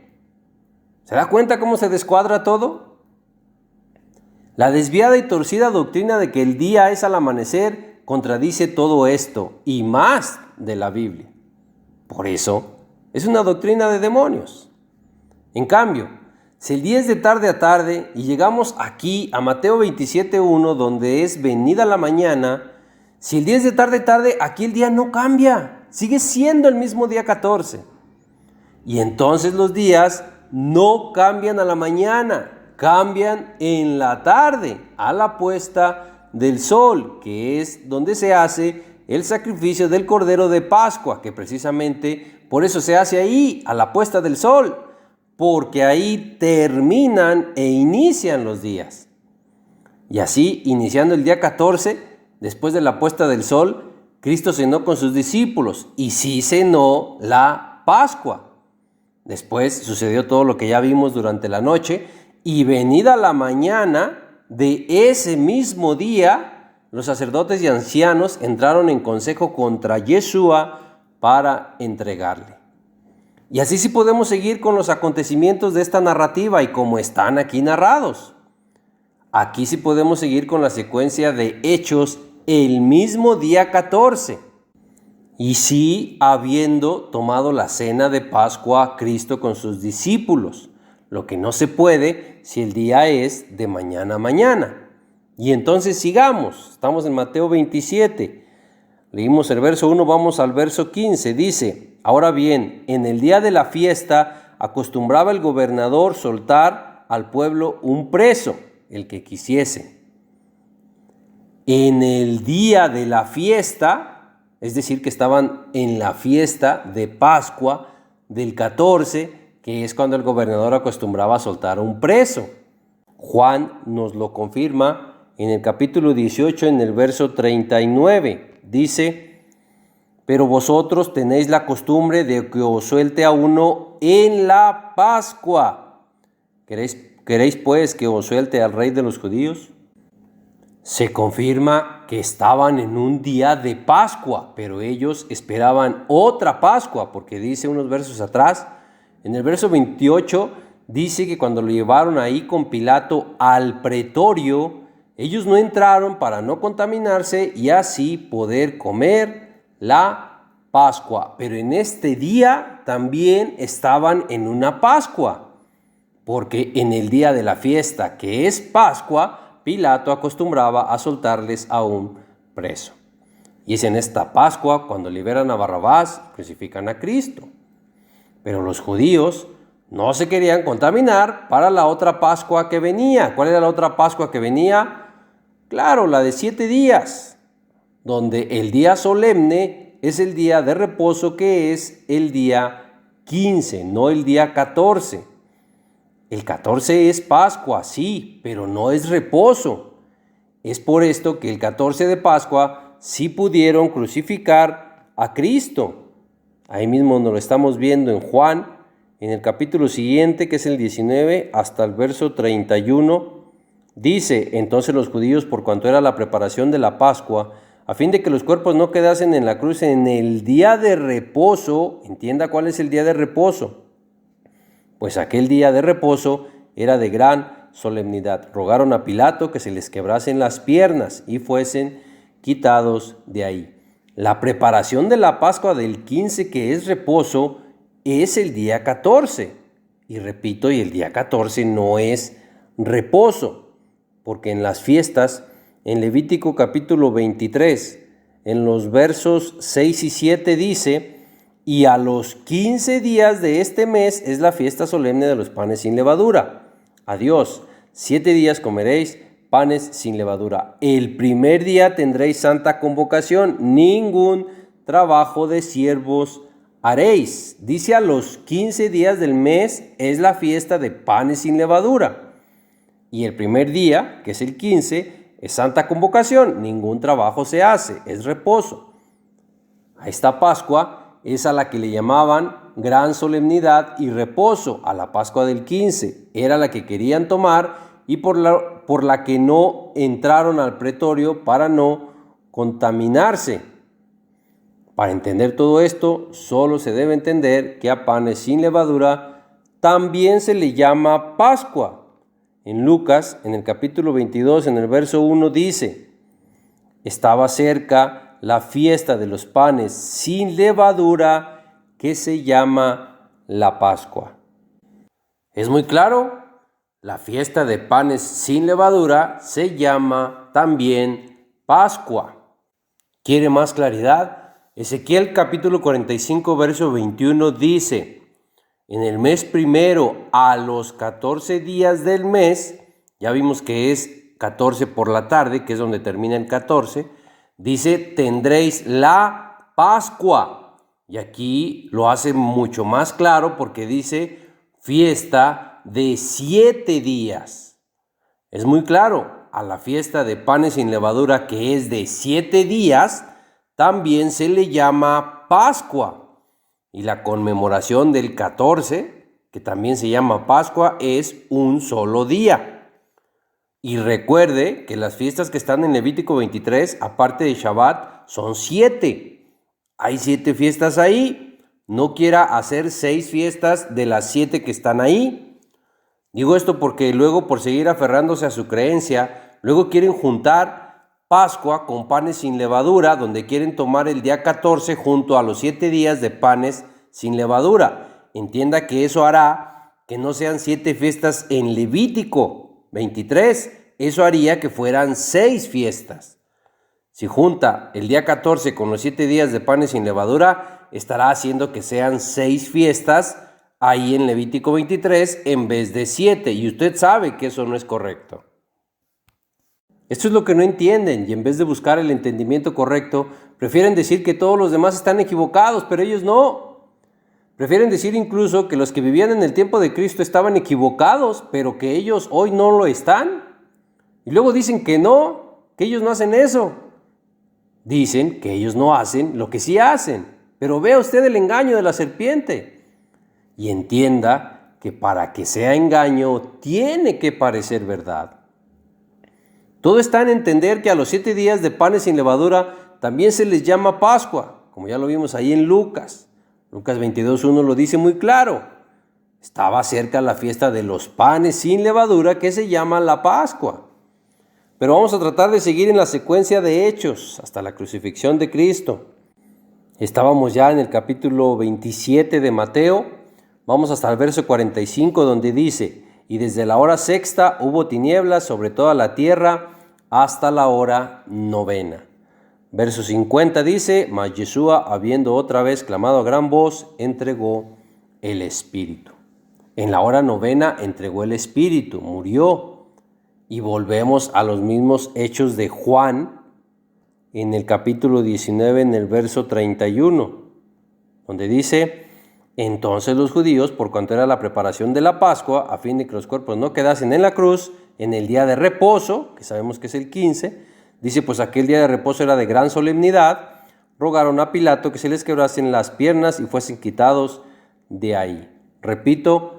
¿Se da cuenta cómo se descuadra todo? La desviada y torcida doctrina de que el día es al amanecer contradice todo esto y más de la Biblia. Por eso, es una doctrina de demonios. En cambio, si el día es de tarde a tarde y llegamos aquí a Mateo 27:1, donde es venida la mañana, si el día es de tarde a tarde, aquí el día no cambia, sigue siendo el mismo día 14. Y entonces los días no cambian a la mañana, cambian en la tarde, a la puesta del sol, que es donde se hace el sacrificio del Cordero de Pascua, que precisamente por eso se hace ahí, a la puesta del sol, porque ahí terminan e inician los días. Y así, iniciando el día 14, después de la puesta del sol, Cristo cenó con sus discípulos y sí cenó la Pascua. Después sucedió todo lo que ya vimos durante la noche y venida la mañana de ese mismo día, los sacerdotes y ancianos entraron en consejo contra Yeshua para entregarle. Y así sí podemos seguir con los acontecimientos de esta narrativa y como están aquí narrados. Aquí sí podemos seguir con la secuencia de hechos el mismo día 14. Y sí habiendo tomado la cena de Pascua Cristo con sus discípulos, lo que no se puede si el día es de mañana a mañana. Y entonces sigamos, estamos en Mateo 27. Leímos el verso 1, vamos al verso 15. Dice, ahora bien, en el día de la fiesta acostumbraba el gobernador soltar al pueblo un preso, el que quisiese. En el día de la fiesta, es decir, que estaban en la fiesta de Pascua del 14, que es cuando el gobernador acostumbraba a soltar un preso. Juan nos lo confirma en el capítulo 18, en el verso 39. Dice, pero vosotros tenéis la costumbre de que os suelte a uno en la Pascua. ¿Queréis pues que os suelte al rey de los judíos? Se confirma que estaban en un día de Pascua, pero ellos esperaban otra Pascua, porque dice unos versos atrás, en el verso 28, dice que cuando lo llevaron ahí con Pilato al pretorio, ellos no entraron para no contaminarse y así poder comer la Pascua. Pero en este día también estaban en una Pascua, porque en el día de la fiesta, que es Pascua, Pilato acostumbraba a soltarles a un preso. Y es en esta Pascua cuando liberan a Barrabás, crucifican a Cristo. Pero los judíos no se querían contaminar para la otra Pascua que venía. ¿Cuál era la otra Pascua que venía? Claro, la de 7 días, donde el día solemne es el día de reposo, que es el día 15, no el día 14. El 14 es Pascua, sí, pero no es reposo. Es por esto que el 14 de Pascua sí pudieron crucificar a Cristo. Ahí mismo nos lo estamos viendo en Juan, en el capítulo siguiente, que es el 19, hasta el verso 31. Dice, entonces los judíos, por cuanto era la preparación de la Pascua, a fin de que los cuerpos no quedasen en la cruz en el día de reposo, entienda cuál es el día de reposo, pues aquel día de reposo era de gran solemnidad. Rogaron a Pilato que se les quebrasen las piernas y fuesen quitados de ahí. La preparación de la Pascua del 15, que es reposo, es el día 14. Y repito, y el día 14 no es reposo, porque en las fiestas, en Levítico capítulo 23, en los versos 6 y 7 dice: y a los 15 días de este mes es la fiesta solemne de los panes sin levadura. A Dios, 7 días comeréis panes sin levadura. El primer día tendréis santa convocación, ningún trabajo de siervos haréis. Dice: a los 15 días del mes es la fiesta de panes sin levadura. Y el primer día, que es el 15, es santa convocación, ningún trabajo se hace, es reposo. A esta Pascua es a la que le llamaban gran solemnidad y reposo, a la Pascua del 15. Era la que querían tomar y por la que no entraron al pretorio para no contaminarse. Para entender todo esto, solo se debe entender que a panes sin levadura también se le llama Pascua. En Lucas, en el capítulo 22, en el verso 1 dice: estaba cerca la fiesta de los panes sin levadura, que se llama la Pascua. ¿Es muy claro? La fiesta de panes sin levadura se llama también Pascua. ¿Quiere más claridad? Ezequiel capítulo 45, verso 21 dice: en el mes primero, a los 14 días del mes, ya vimos que es 14 por la tarde, que es donde termina el 14, dice: tendréis la Pascua. Y aquí lo hace mucho más claro porque dice fiesta de 7 días. Es muy claro, a la fiesta de panes sin levadura, que es de 7 días, también se le llama Pascua. Y la conmemoración del 14, que también se llama Pascua, es un solo día. Y recuerde que las fiestas que están en Levítico 23, aparte de Shabbat, son 7. Hay 7 fiestas ahí. No quiera hacer 6 fiestas de las 7 que están ahí. Digo esto porque luego, por seguir aferrándose a su creencia, luego quieren juntar Pascua con panes sin levadura, donde quieren tomar el día 14 junto a los 7 días de panes sin levadura. Entienda que eso hará que no sean 7 fiestas en Levítico 23, eso haría que fueran 6 fiestas. Si junta el día 14 con los 7 días de panes sin levadura, estará haciendo que sean 6 fiestas ahí en Levítico 23 en vez de 7, y usted sabe que eso no es correcto. Esto es lo que no entienden, y en vez de buscar el entendimiento correcto, prefieren decir que todos los demás están equivocados, pero ellos no. Prefieren decir incluso que los que vivían en el tiempo de Cristo estaban equivocados, pero que ellos hoy no lo están. Y luego dicen que no, que ellos no hacen eso. Dicen que ellos no hacen lo que sí hacen, pero vea usted el engaño de la serpiente. Y entienda que para que sea engaño tiene que parecer verdad. Todo está en entender que a los 7 días de panes sin levadura también se les llama Pascua, como ya lo vimos ahí en Lucas. Lucas 22:1 lo dice muy claro. Estaba cerca la fiesta de los panes sin levadura, que se llama la Pascua. Pero vamos a tratar de seguir en la secuencia de hechos hasta la crucifixión de Cristo. Estábamos ya en el capítulo 27 de Mateo. Vamos hasta el verso 45, donde dice: y desde la hora sexta hubo tinieblas sobre toda la tierra hasta la hora novena. Verso 50 dice: mas Yeshua, habiendo otra vez clamado a gran voz, entregó el Espíritu. En la hora novena entregó el Espíritu, murió. Y volvemos a los mismos hechos de Juan, en el capítulo 19, en el verso 31, donde dice: entonces los judíos, por cuanto era la preparación de la Pascua, a fin de que los cuerpos no quedasen en la cruz, en el día de reposo, que sabemos que es el 15, dice: pues aquel día de reposo era de gran solemnidad, rogaron a Pilato que se les quebrasen las piernas y fuesen quitados de ahí. Repito,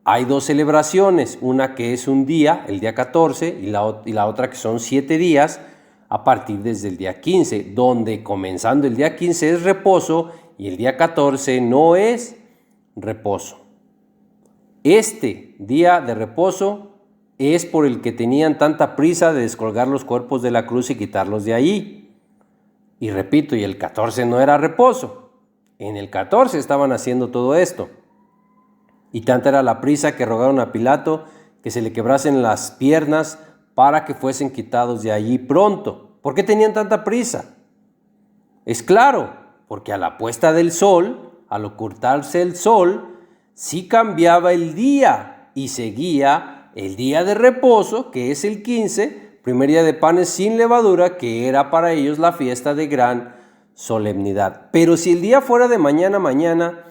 hay 2 celebraciones, una que es un día, el día 14, y la otra que son 7 días, a partir desde el día 15, donde comenzando el día 15 es reposo y el día 14 no es reposo. Este día de reposo es por el que tenían tanta prisa de descolgar los cuerpos de la cruz y quitarlos de ahí. Y repito, y el 14 no era reposo. En el 14 estaban haciendo todo esto. Y tanta era la prisa que rogaron a Pilato que se le quebrasen las piernas para que fuesen quitados de allí pronto. ¿Por qué tenían tanta prisa? Es claro, porque a la puesta del sol, al ocultarse el sol, sí cambiaba el día y seguía el día de reposo, que es el 15, primer día de panes sin levadura, que era para ellos la fiesta de gran solemnidad. Pero si el día fuera de mañana a mañana,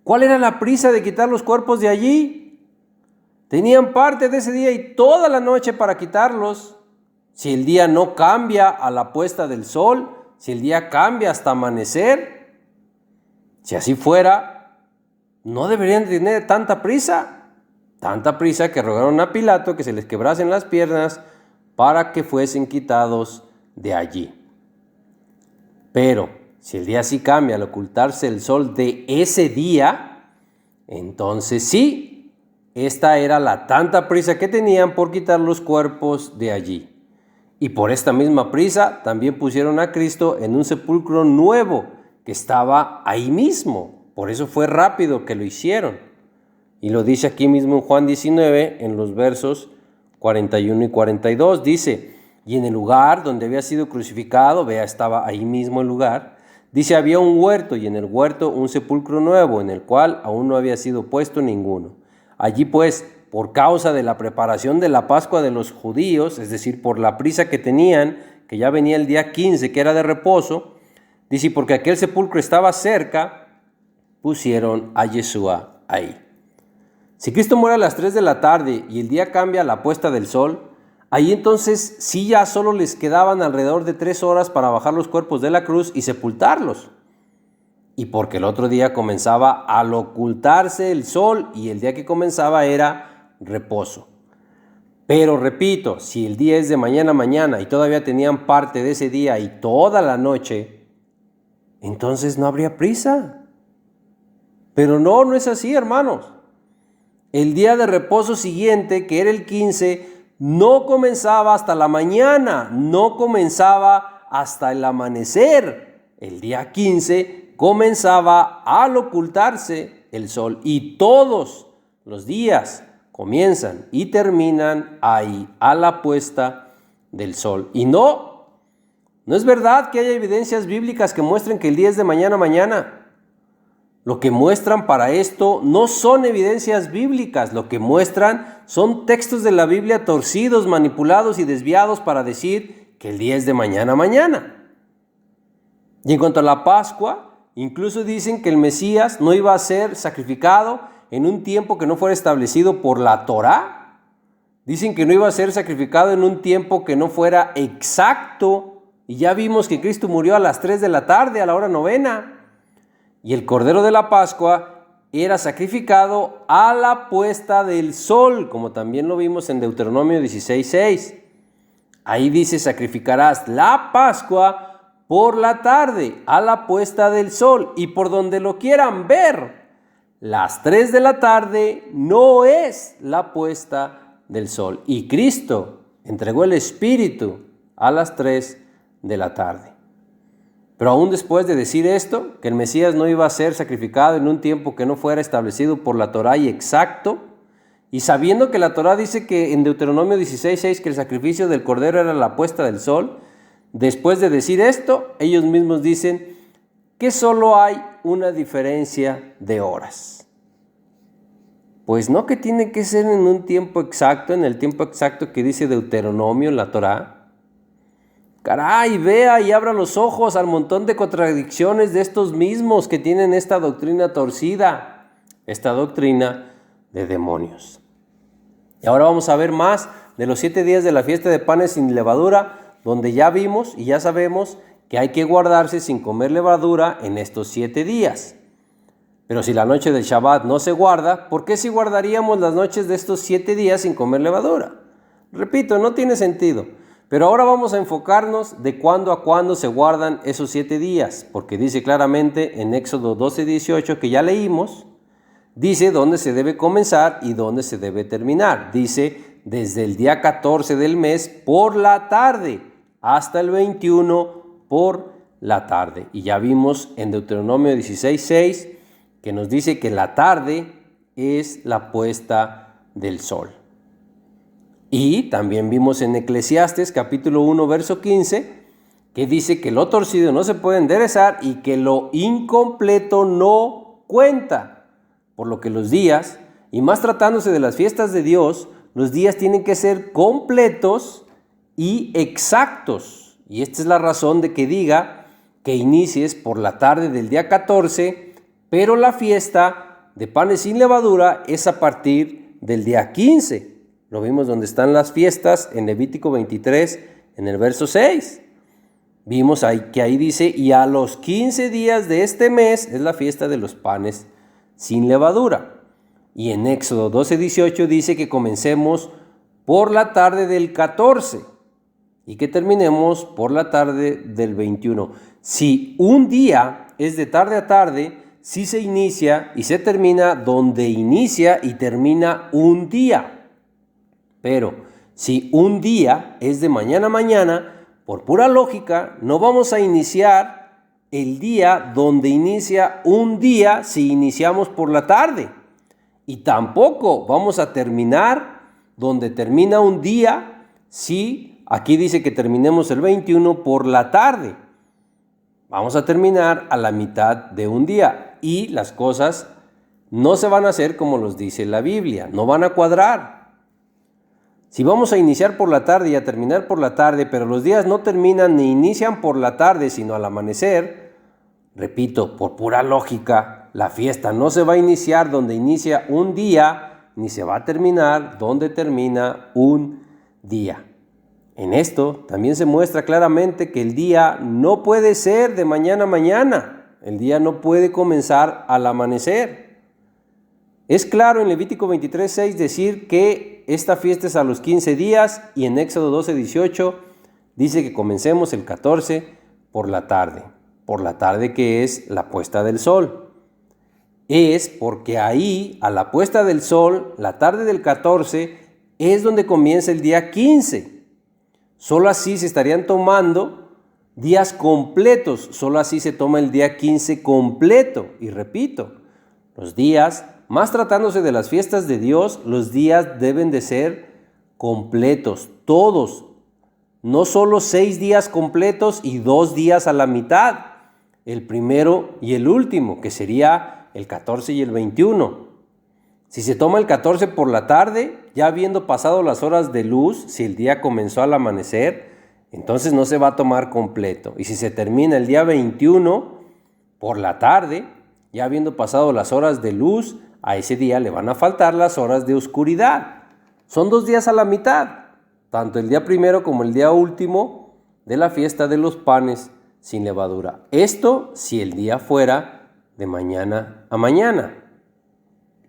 ¿cuál era la prisa de quitar los cuerpos de allí? Tenían parte de ese día y toda la noche para quitarlos. Si el día no cambia a la puesta del sol, si el día cambia hasta amanecer, si así fuera, no deberían tener tanta prisa que rogaron a Pilato que se les quebrasen las piernas para que fuesen quitados de allí. Pero si el día sí cambia al ocultarse el sol de ese día, entonces sí, esta era la tanta prisa que tenían por quitar los cuerpos de allí. Y por esta misma prisa también pusieron a Cristo en un sepulcro nuevo que estaba ahí mismo. Por eso fue rápido que lo hicieron. Y lo dice aquí mismo en Juan 19, en los versos 41 y 42. Dice, y en el lugar donde había sido crucificado, vea, estaba ahí mismo el lugar. Dice, había un huerto y en el huerto un sepulcro nuevo, en el cual aún no había sido puesto ninguno. Allí pues, por causa de la preparación de la Pascua de los judíos, es decir, por la prisa que tenían, que ya venía el día 15, que era de reposo, dice, porque aquel sepulcro estaba cerca, pusieron a Yeshua ahí. Si Cristo muere a las 3 de la tarde y el día cambia a la puesta del sol, ahí entonces sí ya solo les quedaban alrededor de 3 horas para bajar los cuerpos de la cruz y sepultarlos. Y porque el otro día comenzaba al ocultarse el sol y el día que comenzaba era reposo. Pero repito, si el día es de mañana a mañana y todavía tenían parte de ese día y toda la noche, entonces no habría prisa. Pero no es así, hermanos. El día de reposo siguiente, que era el 15, no comenzaba hasta la mañana, no comenzaba hasta el amanecer. El día 15 comenzaba al ocultarse el sol y todos los días comienzan y terminan ahí, a la puesta del sol. Y no es verdad que haya evidencias bíblicas que muestren que el día es de mañana a mañana. Lo que muestran para esto no son evidencias bíblicas, lo que muestran son textos de la Biblia torcidos, manipulados y desviados para decir que el día es de mañana a mañana. Y en cuanto a la Pascua, incluso dicen que el Mesías no iba a ser sacrificado en un tiempo que no fuera establecido por la Torá. Dicen que no iba a ser sacrificado en un tiempo que no fuera exacto. Y ya vimos que Cristo murió a las 3 de la tarde, a la hora novena. Y el Cordero de la Pascua era sacrificado a la puesta del sol, como también lo vimos en Deuteronomio 16:6. Ahí dice, sacrificarás la Pascua por la tarde, a la puesta del sol, y por donde lo quieran ver, las 3 de la tarde no es la puesta del sol. Y Cristo entregó el Espíritu a las 3 de la tarde. Pero aún después de decir esto, que el Mesías no iba a ser sacrificado en un tiempo que no fuera establecido por la Torá y exacto, y sabiendo que la Torá dice que en Deuteronomio 16:6 que el sacrificio del Cordero era la puesta del sol, después de decir esto, ellos mismos dicen que solo hay una diferencia de horas. Pues no que tiene que ser en un tiempo exacto, en el tiempo exacto que dice Deuteronomio en la Torá. Caray, vea y abra los ojos al montón de contradicciones de estos mismos que tienen esta doctrina torcida, esta doctrina de demonios. Y ahora vamos a ver más de los 7 días de la fiesta de panes sin levadura, donde ya vimos y ya sabemos que hay que guardarse sin comer levadura en estos 7 días. Pero si la noche del Shabbat no se guarda, ¿por qué si guardaríamos las noches de estos 7 días sin comer levadura? Repito, no tiene sentido. Pero ahora vamos a enfocarnos de cuándo a cuándo se guardan esos 7 días, porque dice claramente en Éxodo 12:18 que ya leímos, dice dónde se debe comenzar y dónde se debe terminar. Dice desde el día 14 del mes por la tarde hasta el 21 por la tarde. Y ya vimos en Deuteronomio 16:6 que nos dice que la tarde es la puesta del sol. Y también vimos en Eclesiastes capítulo 1 verso 15 que dice que lo torcido no se puede enderezar y que lo incompleto no cuenta. Por lo que los días, y más tratándose de las fiestas de Dios, los días tienen que ser completos y exactos. Y esta es la razón de que diga que inicies por la tarde del día 14, pero la fiesta de panes sin levadura es a partir del día 15. Lo vimos donde están las fiestas en Levítico 23, en el verso 6. Vimos que ahí dice, y a los 15 días de este mes es la fiesta de los panes sin levadura. Y en Éxodo 12:18 dice que comencemos por la tarde del 14 y que terminemos por la tarde del 21. Si un día es de tarde a tarde, sí se inicia y se termina donde inicia y termina un día. Pero si un día es de mañana a mañana, por pura lógica, no vamos a iniciar el día donde inicia un día si iniciamos por la tarde. Y tampoco vamos a terminar donde termina un día si aquí dice que terminemos el 21 por la tarde. Vamos a terminar a la mitad de un día y las cosas no se van a hacer como los dice la Biblia, no van a cuadrar. Si vamos a iniciar por la tarde y a terminar por la tarde, pero los días no terminan ni inician por la tarde, sino al amanecer, repito, por pura lógica, la fiesta no se va a iniciar donde inicia un día, ni se va a terminar donde termina un día. En esto también se muestra claramente que el día no puede ser de mañana a mañana, el día no puede comenzar al amanecer. Es claro en Levítico 23:6 decir que esta fiesta es a los 15 días y en Éxodo 12:18 dice que comencemos el 14 por la tarde que es la puesta del sol. Es porque ahí, a la puesta del sol, la tarde del 14 es donde comienza el día 15. Solo así se estarían tomando días completos, solo así se toma el día 15 completo. Y repito, los días, más tratándose de las fiestas de Dios, los días deben de ser completos, todos. No solo 6 días completos y 2 días a la mitad, el primero y el último, que sería el 14 y el 21. Si se toma el 14 por la tarde, ya habiendo pasado las horas de luz, si el día comenzó al amanecer, entonces no se va a tomar completo. Y si se termina el día 21 por la tarde, ya habiendo pasado las horas de luz, a ese día le van a faltar las horas de oscuridad. Son 2 días a la mitad, tanto el día primero como el día último de la fiesta de los panes sin levadura. Esto si el día fuera de mañana a mañana.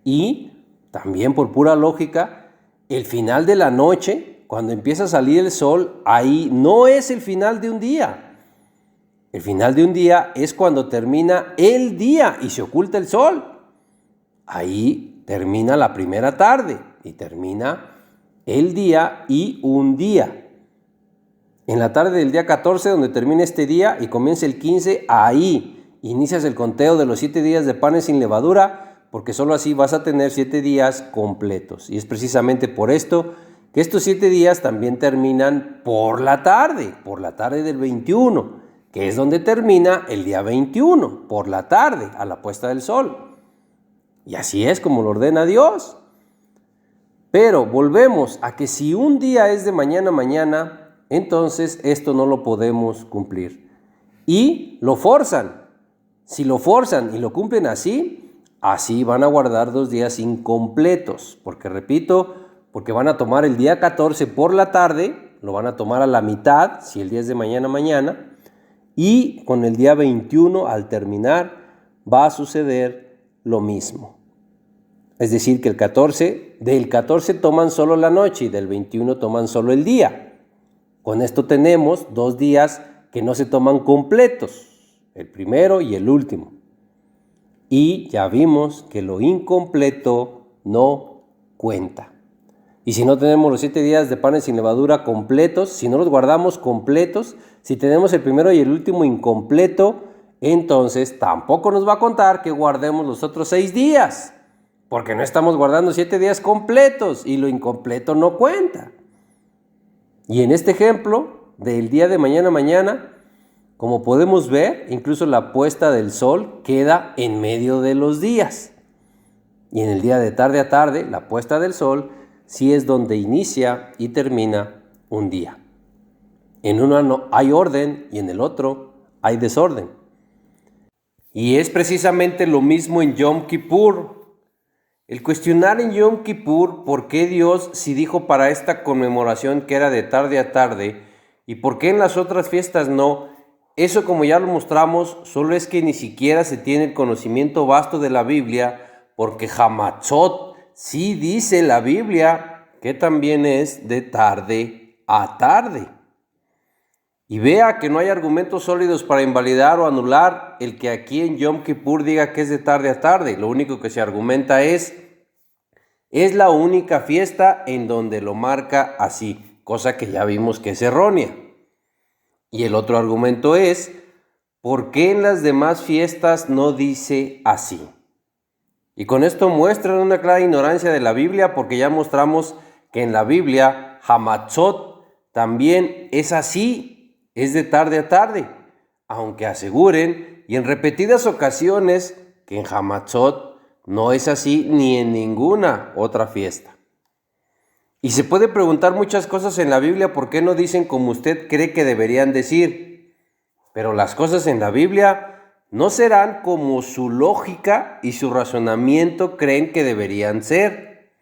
Y también por pura lógica, el final de la noche, cuando empieza a salir el sol, ahí no es el final de un día. El final de un día es cuando termina el día y se oculta el sol. Ahí termina la primera tarde y termina el día y un día. En la tarde del día 14, donde termina este día y comienza el 15, ahí inicias el conteo de los 7 días de panes sin levadura, porque solo así vas a tener 7 días completos. Y es precisamente por esto que estos 7 días también terminan por la tarde del 21, que es donde termina el día 21, por la tarde, a la puesta del sol. Y así es como lo ordena Dios. Pero volvemos a que si un día es de mañana a mañana, entonces esto no lo podemos cumplir. Y lo forzan. Si lo forzan y lo cumplen así, así van a guardar 2 días incompletos. Porque repito, porque van a tomar el día 14 por la tarde, lo van a tomar a la mitad, si el día es de mañana a mañana, y con el día 21 al terminar va a suceder lo mismo. Es decir, que del 14 toman solo la noche y del 21 toman solo el día. Con esto tenemos 2 días que no se toman completos, el primero y el último. Y ya vimos que lo incompleto no cuenta. Y si no tenemos los 7 días de panes sin levadura completos, si no los guardamos completos, si tenemos el primero y el último incompleto, entonces tampoco nos va a contar que guardemos los otros 6 días, porque no estamos guardando 7 días completos y lo incompleto no cuenta. Y en este ejemplo del día de mañana, como podemos ver, incluso la puesta del sol queda en medio de los días. Y en el día de tarde a tarde, la puesta del sol sí es donde inicia y termina un día. En uno hay orden y en el otro hay desorden. Y es precisamente lo mismo en Yom Kippur. El cuestionar en Yom Kippur por qué Dios sí dijo para esta conmemoración que era de tarde a tarde y por qué en las otras fiestas no, eso, como ya lo mostramos, solo es que ni siquiera se tiene el conocimiento vasto de la Biblia, porque Hamatzot sí dice la Biblia que también es de tarde a tarde. Y vea que no hay argumentos sólidos para invalidar o anular el que aquí en Yom Kippur diga que es de tarde a tarde. Lo único que se argumenta es la única fiesta en donde lo marca así, cosa que ya vimos que es errónea. Y el otro argumento es, ¿por qué en las demás fiestas no dice así? Y con esto muestran una clara ignorancia de la Biblia, porque ya mostramos que en la Biblia Hamatzot también es así, es de tarde a tarde, aunque aseguren y en repetidas ocasiones que en Hamatzot no es así ni en ninguna otra fiesta. Y se puede preguntar muchas cosas en la Biblia, ¿por qué no dicen como usted cree que deberían decir? Pero las cosas en la Biblia no serán como su lógica y su razonamiento creen que deberían ser.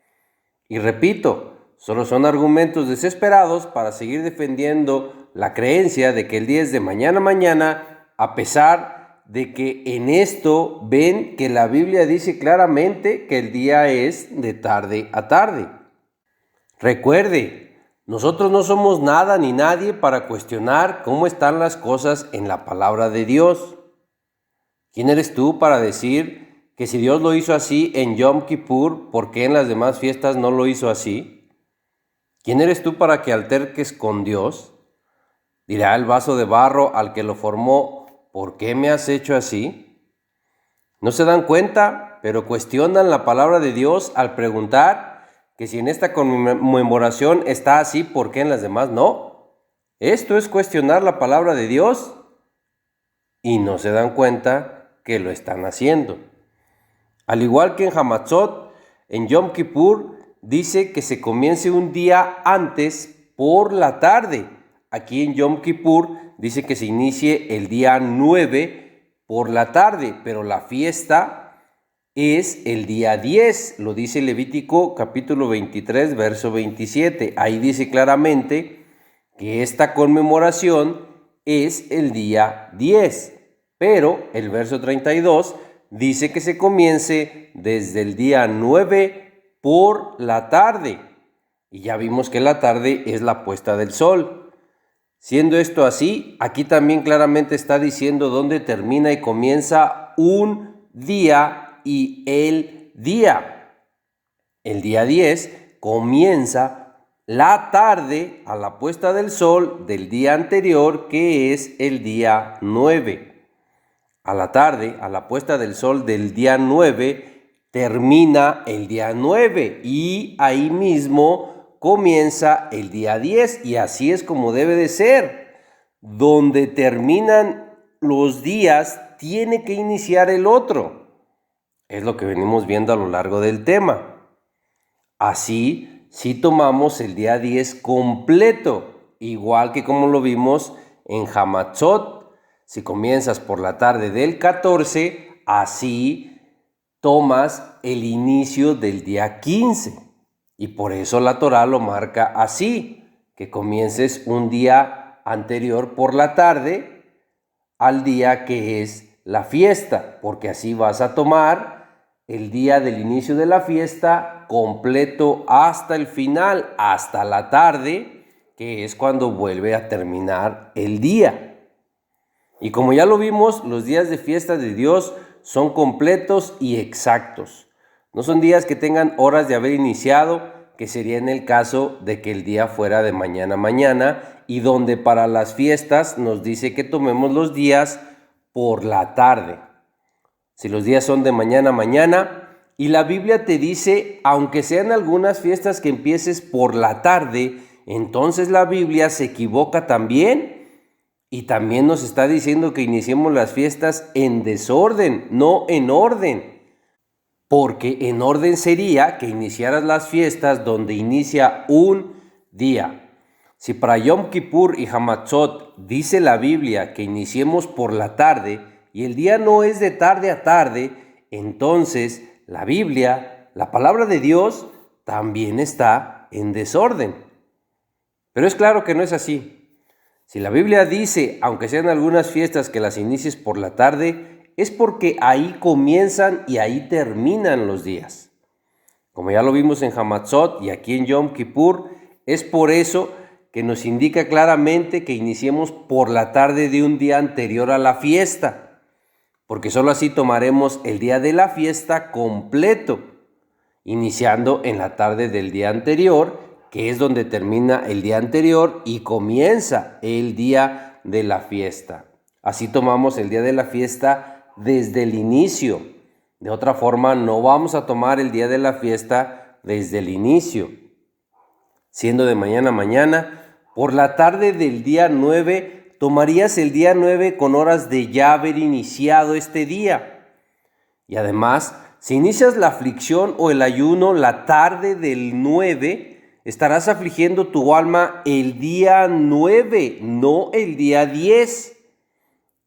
Y repito, solo son argumentos desesperados para seguir defendiendo la creencia de que el día es de mañana, a pesar de que en esto ven que la Biblia dice claramente que el día es de tarde a tarde. Recuerde, nosotros no somos nada ni nadie para cuestionar cómo están las cosas en la palabra de Dios. ¿Quién eres tú para decir que si Dios lo hizo así en Yom Kippur, ¿por qué en las demás fiestas no lo hizo así? ¿Quién eres tú para que alterques con Dios? Dirá el vaso de barro al que lo formó, ¿por qué me has hecho así? No se dan cuenta, pero cuestionan la palabra de Dios al preguntar que si en esta conmemoración está así, ¿por qué en las demás no? Esto es cuestionar la palabra de Dios y no se dan cuenta que lo están haciendo. Al igual que en Hamatzot, en Yom Kippur dice que se comience un día antes por la tarde. Aquí en Yom Kippur dice que se inicie el día 9 por la tarde, pero la fiesta es el día 10, lo dice Levítico capítulo 23, verso 27. Ahí dice claramente que esta conmemoración es el día 10. Pero el verso 32 dice que se comience desde el día 9 por la tarde. Y ya vimos que la tarde es la puesta del sol. Siendo esto así, aquí también claramente está diciendo dónde termina y comienza un día y el día. El día 10 comienza la tarde a la puesta del sol del día anterior, que es el día 9. A la tarde, a la puesta del sol del día 9, termina el día 9 y ahí mismo comienza el día 10, y así es como debe de ser. Donde terminan los días, tiene que iniciar el otro. Es lo que venimos viendo a lo largo del tema. Así, si tomamos el día 10 completo, igual que como lo vimos en Hamatzot. Si comienzas por la tarde del 14, así tomas el inicio del día 15. Y por eso la Torá lo marca así, que comiences un día anterior por la tarde al día que es la fiesta, porque así vas a tomar el día del inicio de la fiesta completo hasta el final, hasta la tarde, que es cuando vuelve a terminar el día. Y como ya lo vimos, los días de fiesta de Dios son completos y exactos. No son días que tengan horas de haber iniciado, que sería en el caso de que el día fuera de mañana a mañana, y donde para las fiestas nos dice que tomemos los días por la tarde. Si los días son de mañana a mañana, y la Biblia te dice, aunque sean algunas fiestas que empieces por la tarde, entonces la Biblia se equivoca también, y también nos está diciendo que iniciemos las fiestas en desorden, no en orden. Porque en orden sería que iniciaras las fiestas donde inicia un día. Si para Yom Kippur y Hamatzot dice la Biblia que iniciemos por la tarde y el día no es de tarde a tarde, entonces la Biblia, la palabra de Dios, también está en desorden. Pero es claro que no es así. Si la Biblia dice, aunque sean algunas fiestas que las inicies por la tarde, es porque ahí comienzan y ahí terminan los días. Como ya lo vimos en Hamatzot y aquí en Yom Kippur, es por eso que nos indica claramente que iniciemos por la tarde de un día anterior a la fiesta, porque solo así tomaremos el día de la fiesta completo, iniciando en la tarde del día anterior, que es donde termina el día anterior y comienza el día de la fiesta. Así tomamos el día de la fiesta desde el inicio. De otra forma, no vamos a tomar el día de la fiesta desde el inicio. Siendo de mañana a mañana, por la tarde del día 9, tomarías el día 9 con horas de ya haber iniciado este día. Y además, si inicias la aflicción o el ayuno la tarde del 9, estarás afligiendo tu alma el día 9, no el día 10.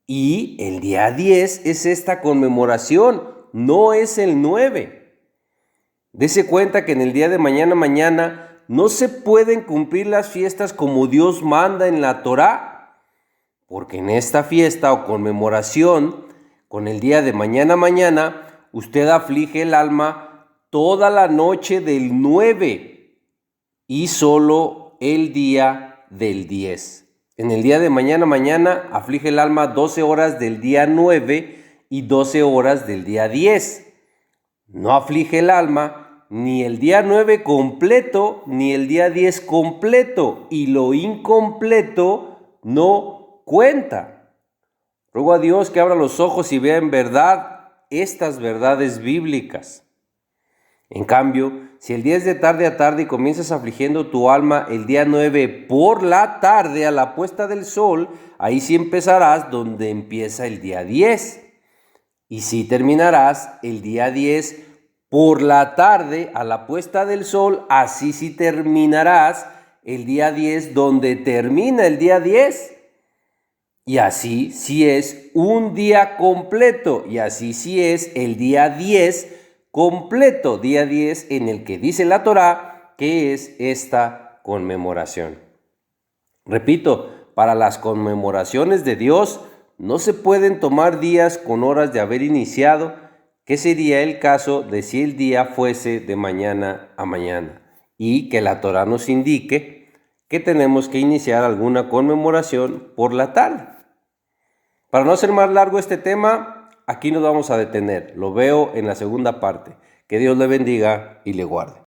Y el día 10 es esta conmemoración, no es el 9. Dese cuenta que en el día de mañana no se pueden cumplir las fiestas como Dios manda en la Torá, porque en esta fiesta o conmemoración, con el día de mañana, usted aflige el alma toda la noche del 9 y solo el día del 10. En el día de mañana aflige el alma 12 horas del día 9 y 12 horas del día 10. No aflige el alma ni el día 9 completo ni el día 10 completo, y lo incompleto no cuenta. Ruego a Dios que abra los ojos y vea en verdad estas verdades bíblicas. En cambio, si el día es de tarde a tarde y comienzas afligiendo tu alma el día 9 por la tarde a la puesta del sol, ahí sí empezarás donde empieza el día 10. Y sí terminarás el día 10 por la tarde a la puesta del sol, así sí terminarás el día 10 donde termina el día 10. Y así sí es un día completo, y así sí es el día 10 completo, día 10 en el que dice la Torá que es esta conmemoración. Repito, para las conmemoraciones de Dios no se pueden tomar días con horas de haber iniciado, que sería el caso de si el día fuese de mañana a mañana, y que la Torá nos indique que tenemos que iniciar alguna conmemoración por la tarde. Para no hacer más largo este tema, aquí nos vamos a detener. Lo veo en la segunda parte. Que Dios le bendiga y le guarde.